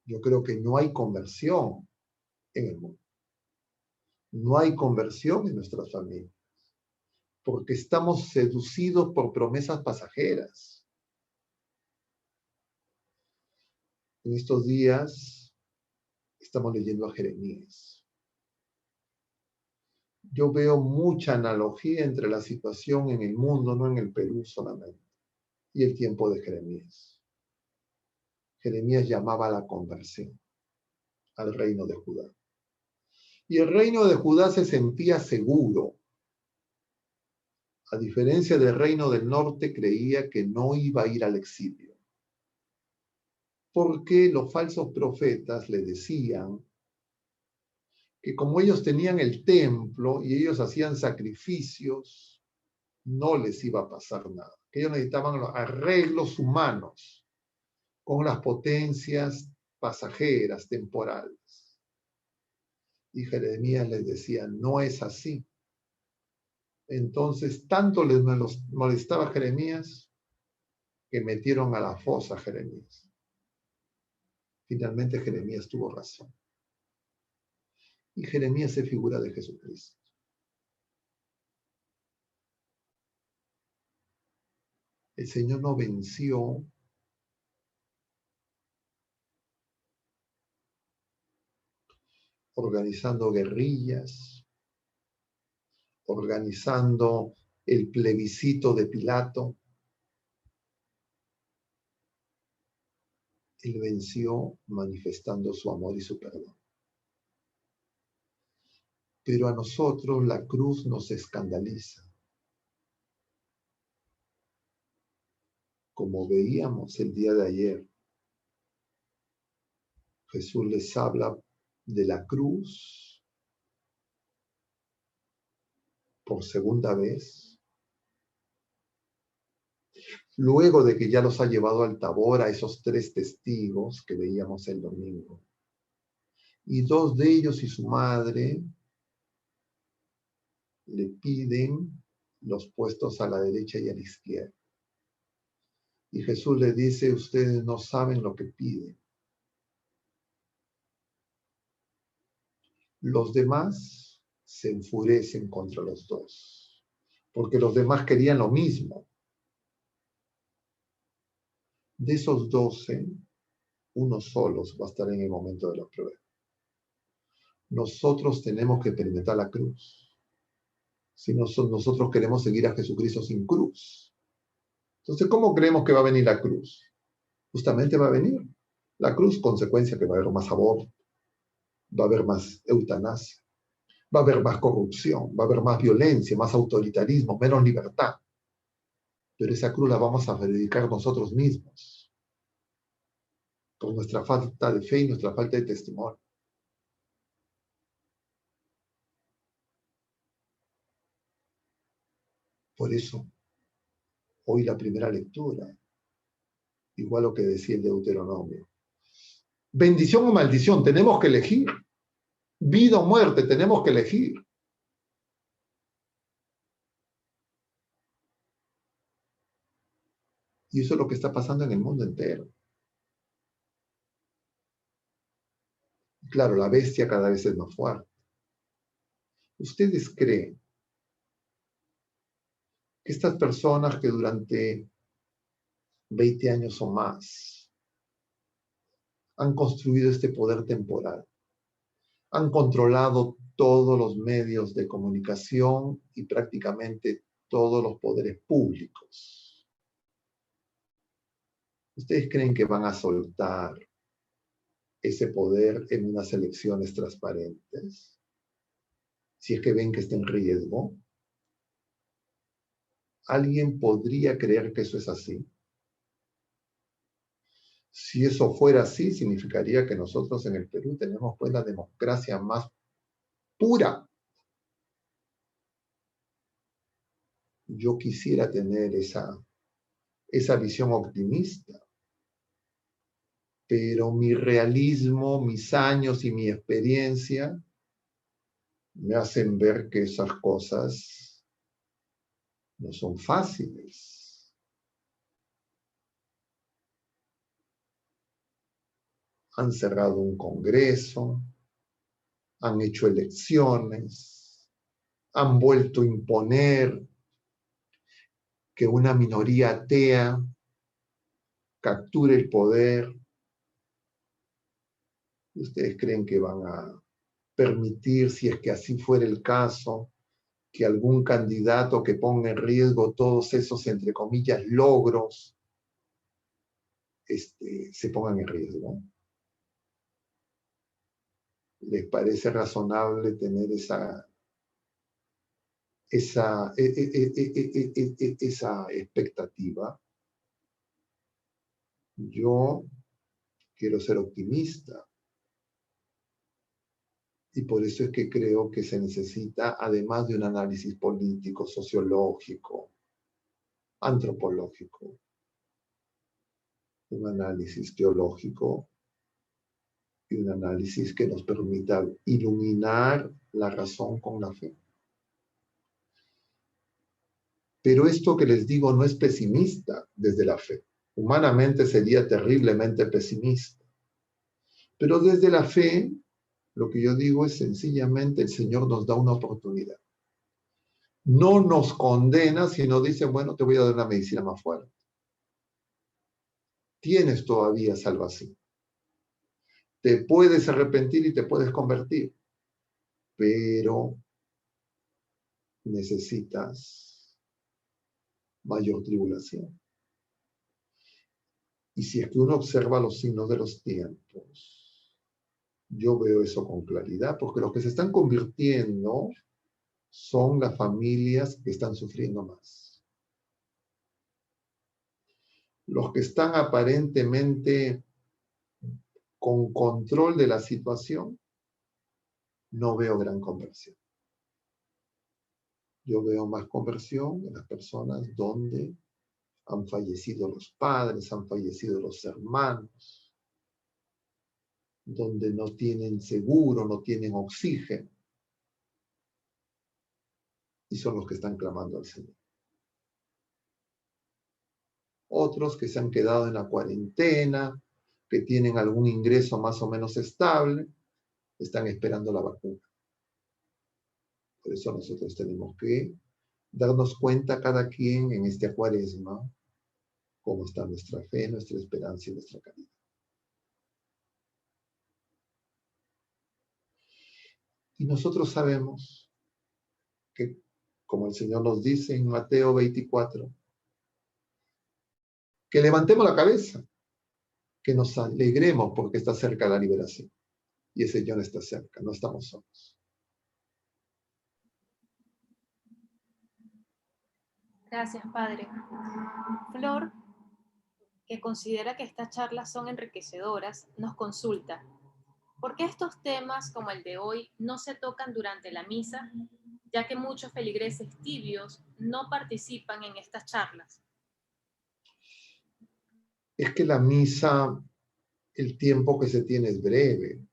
Yo creo que no hay conversión en el mundo. No hay conversión en nuestras familias. Porque estamos seducidos por promesas pasajeras. En estos días estamos leyendo a Jeremías. Yo veo mucha analogía entre la situación en el mundo, no en el Perú solamente, y el tiempo de Jeremías. Jeremías llamaba a la conversión al reino de Judá. Y el reino de Judá se sentía seguro. A diferencia del reino del norte, creía que no iba a ir al exilio. Porque los falsos profetas le decían que como ellos tenían el templo y ellos hacían sacrificios, no les iba a pasar nada. Que ellos necesitaban los arreglos humanos con las potencias pasajeras, temporales. Y Jeremías les decía, no es así. Entonces, tanto les molestaba a Jeremías que metieron a la fosa a Jeremías. Finalmente Jeremías tuvo razón. Y Jeremías es figura de Jesucristo. El Señor no venció organizando guerrillas, organizando el plebiscito de Pilato. Él venció manifestando su amor y su perdón. Pero a nosotros la cruz nos escandaliza. Como veíamos el día de ayer, Jesús les habla de la cruz por segunda vez, luego de que ya los ha llevado al Tabor a esos 3 testigos que veíamos el domingo. Y 2 de ellos y su madre le piden los puestos a la derecha y a la izquierda. Y Jesús le dice, ustedes no saben lo que piden. Los demás se enfurecen contra los 2, porque los demás querían lo mismo. De esos 12, uno solos va a estar en el momento de la prueba. Nosotros tenemos que experimentar la cruz. Si nosotros queremos seguir a Jesucristo sin cruz. Entonces, ¿cómo creemos que va a venir la cruz? Justamente va a venir. La cruz, consecuencia que va a haber más aborto, va a haber más eutanasia, va a haber más corrupción, va a haber más violencia, más autoritarismo, menos libertad. Pero esa cruz la vamos a dedicar nosotros mismos, por nuestra falta de fe y nuestra falta de testimonio. Por eso, hoy la primera lectura, igual lo que decía el Deuteronomio. Bendición o maldición, tenemos que elegir. Vida o muerte, tenemos que elegir. Y eso es lo que está pasando en el mundo entero. Claro, la bestia cada vez es más fuerte. ¿Ustedes creen que estas personas que durante 20 años o más han construido este poder temporal, han controlado todos los medios de comunicación y prácticamente todos los poderes públicos? ¿Ustedes creen que van a soltar ese poder en unas elecciones transparentes? Si es que ven que está en riesgo. ¿Alguien podría creer que eso es así? Si eso fuera así, significaría que nosotros en el Perú tenemos pues la democracia más pura. Yo quisiera tener esa visión optimista, pero mi realismo, mis años y mi experiencia me hacen ver que esas cosas no son fáciles. Han cerrado un congreso, han hecho elecciones, han vuelto a imponer que una minoría atea capture el poder. ¿Ustedes creen que van a permitir, si es que así fuera el caso, que algún candidato que ponga en riesgo todos esos, entre comillas, logros, se pongan en riesgo? ¿Les parece razonable tener esa expectativa? Yo quiero ser optimista y por eso es que creo que se necesita, además de un análisis político, sociológico, antropológico, un análisis teológico y un análisis que nos permita iluminar la razón con la fe. Pero esto que les digo no es pesimista desde la fe. Humanamente sería terriblemente pesimista. Pero desde la fe, lo que yo digo es sencillamente el Señor nos da una oportunidad. No nos condena, sino dice, bueno, te voy a dar una medicina más fuerte. Tienes todavía salvación. Te puedes arrepentir y te puedes convertir, pero necesitas mayor tribulación. Y si es que uno observa los signos de los tiempos, yo veo eso con claridad, porque los que se están convirtiendo son las familias que están sufriendo más. Los que están aparentemente con control de la situación, no veo gran conversión. Yo veo más conversión en las personas donde han fallecido los padres, han fallecido los hermanos, donde no tienen seguro, no tienen oxígeno. Y son los que están clamando al Señor. Otros que se han quedado en la cuarentena, que tienen algún ingreso más o menos estable, están esperando la vacuna. Por eso nosotros tenemos que darnos cuenta cada quien en este Cuaresma cómo está nuestra fe, nuestra esperanza y nuestra caridad. Y nosotros sabemos que, como el Señor nos dice en Mateo 24, que levantemos la cabeza, que nos alegremos porque está cerca la liberación. Y el Señor está cerca, no estamos solos. Gracias, Padre. Flor, que considera que estas charlas son enriquecedoras, nos consulta: ¿por qué estos temas como el de hoy no se tocan durante la misa, ya que muchos feligreses tibios no participan en estas charlas? Es que la misa, el tiempo que se tiene es breve.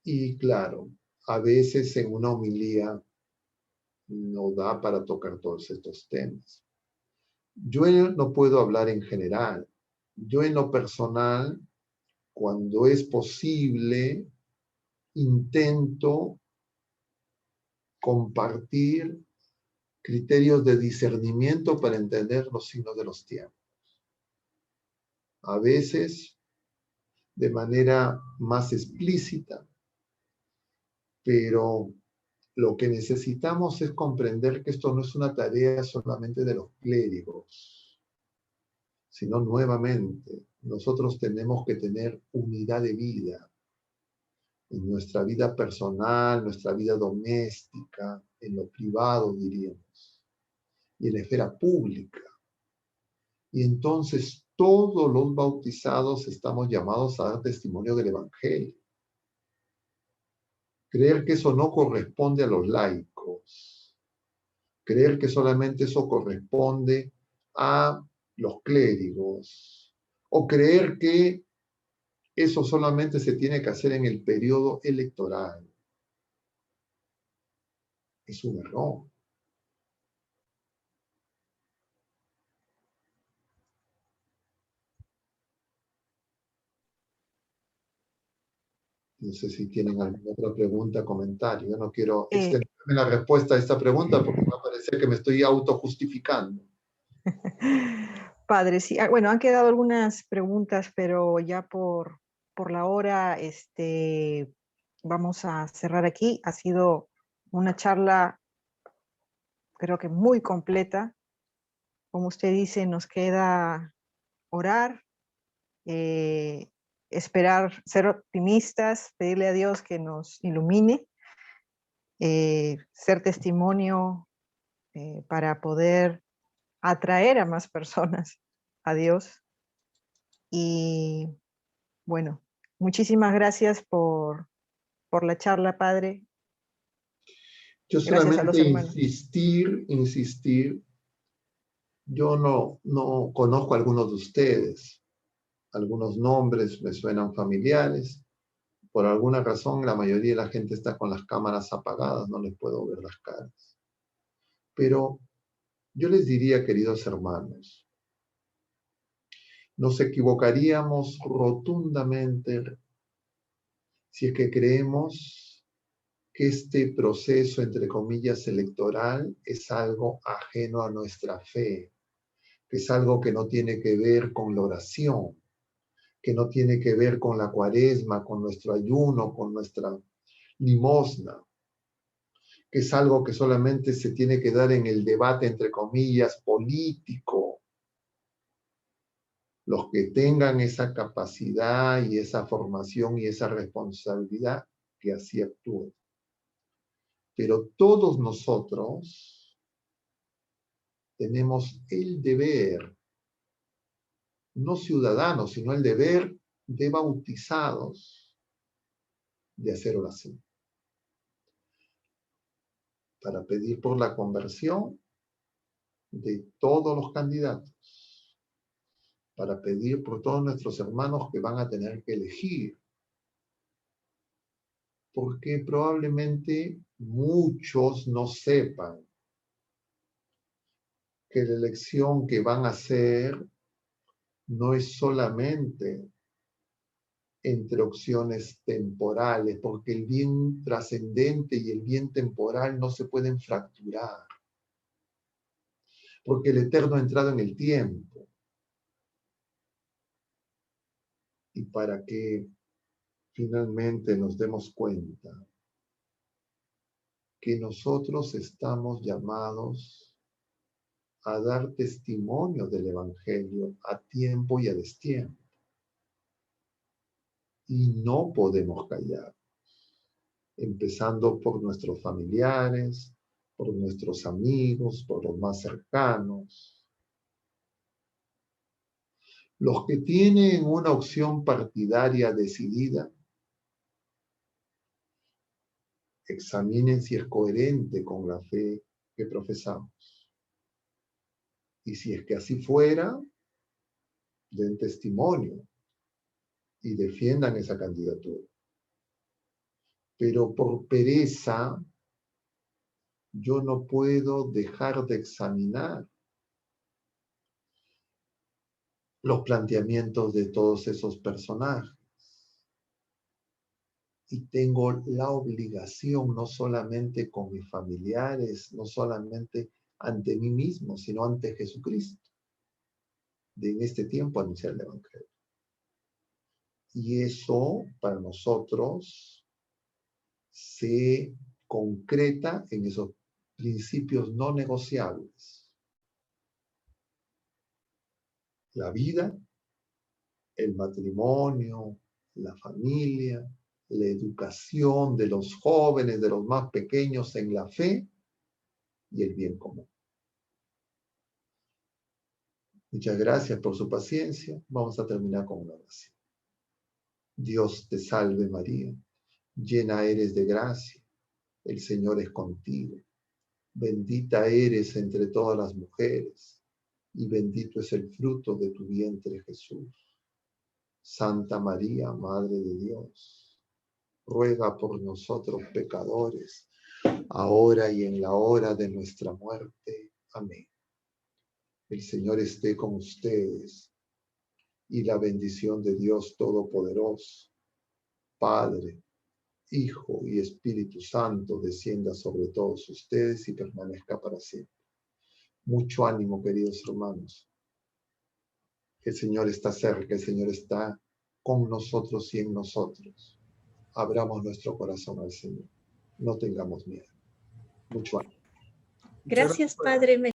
Y claro, a veces en una homilía no da para tocar todos estos temas. Yo no puedo hablar en general. Yo en lo personal, cuando es posible, intento compartir criterios de discernimiento para entender los signos de los tiempos. A veces de manera más explícita, pero lo que necesitamos es comprender que esto no es una tarea solamente de los clérigos, sino nuevamente nosotros tenemos que tener unidad de vida en nuestra vida personal, nuestra vida doméstica, en lo privado diríamos, y en la esfera pública. Y entonces todos los bautizados estamos llamados a dar testimonio del Evangelio. Creer que eso no corresponde a los laicos. Creer que solamente eso corresponde a los clérigos. O creer que eso solamente se tiene que hacer en el periodo electoral. Es un error. No sé si tienen alguna otra pregunta, comentario. Yo no quiero extenderme la respuesta a esta pregunta porque me parece que me estoy autojustificando. Padre, sí. Bueno, han quedado algunas preguntas, pero ya por la hora vamos a cerrar aquí. Ha sido una charla, creo que muy completa. Como usted dice, nos queda orar, esperar, ser optimistas, pedirle a Dios que nos ilumine, ser testimonio para poder atraer a más personas a Dios. Y bueno, muchísimas gracias por la charla, Padre. Yo Gracias a los solamente hermanos. insistir. Yo no conozco a algunos de ustedes. Algunos nombres me suenan familiares. Por alguna razón, la mayoría de la gente está con las cámaras apagadas, no les puedo ver las caras. Pero yo les diría, queridos hermanos, nos equivocaríamos rotundamente si es que creemos que este proceso, entre comillas, electoral es algo ajeno a nuestra fe, que es algo que no tiene que ver con la oración, que no tiene que ver con la cuaresma, con nuestro ayuno, con nuestra limosna, que es algo que solamente se tiene que dar en el debate, entre comillas, político. Los que tengan esa capacidad y esa formación y esa responsabilidad, que así actúen. Pero todos nosotros tenemos el deber, no ciudadanos, sino el deber de bautizados de hacer oración. Para pedir por la conversión de todos los candidatos, para pedir por todos nuestros hermanos que van a tener que elegir, porque probablemente muchos no sepan que la elección que van a hacer no es solamente entre opciones temporales, porque el bien trascendente y el bien temporal no se pueden fracturar, porque el eterno ha entrado en el tiempo. Y para que finalmente nos demos cuenta que nosotros estamos llamados a dar testimonio del Evangelio a tiempo y a destiempo. Y no podemos callar, empezando por nuestros familiares, por nuestros amigos, por los más cercanos. Los que tienen una opción partidaria decidida, examinen si es coherente con la fe que profesamos. Y si es que así fuera, den testimonio y defiendan esa candidatura. Pero por pereza yo no puedo dejar de examinar los planteamientos de todos esos personajes. Y tengo la obligación, no solamente con mis familiares, no solamente ante mí mismo, sino ante Jesucristo, de en este tiempo anunciar el Evangelio. Y eso para nosotros se concreta en esos principios no negociables. La vida, el matrimonio, la familia, la educación de los jóvenes, de los más pequeños en la fe y el bien común. Muchas gracias por su paciencia. Vamos a terminar con una oración. Dios te salve María, llena eres de gracia, el Señor es contigo. Bendita eres entre todas las mujeres, y bendito es el fruto de tu vientre Jesús. Santa María, Madre de Dios, ruega por nosotros pecadores, ahora y en la hora de nuestra muerte. Amén. El Señor esté con ustedes, y la bendición de Dios Todopoderoso, Padre, Hijo y Espíritu Santo, descienda sobre todos ustedes y permanezca para siempre. Mucho ánimo, queridos hermanos. El Señor está cerca, el Señor está con nosotros y en nosotros. Abramos nuestro corazón al Señor. No tengamos miedo. Mucho ánimo. Muchas Gracias, por- Padre.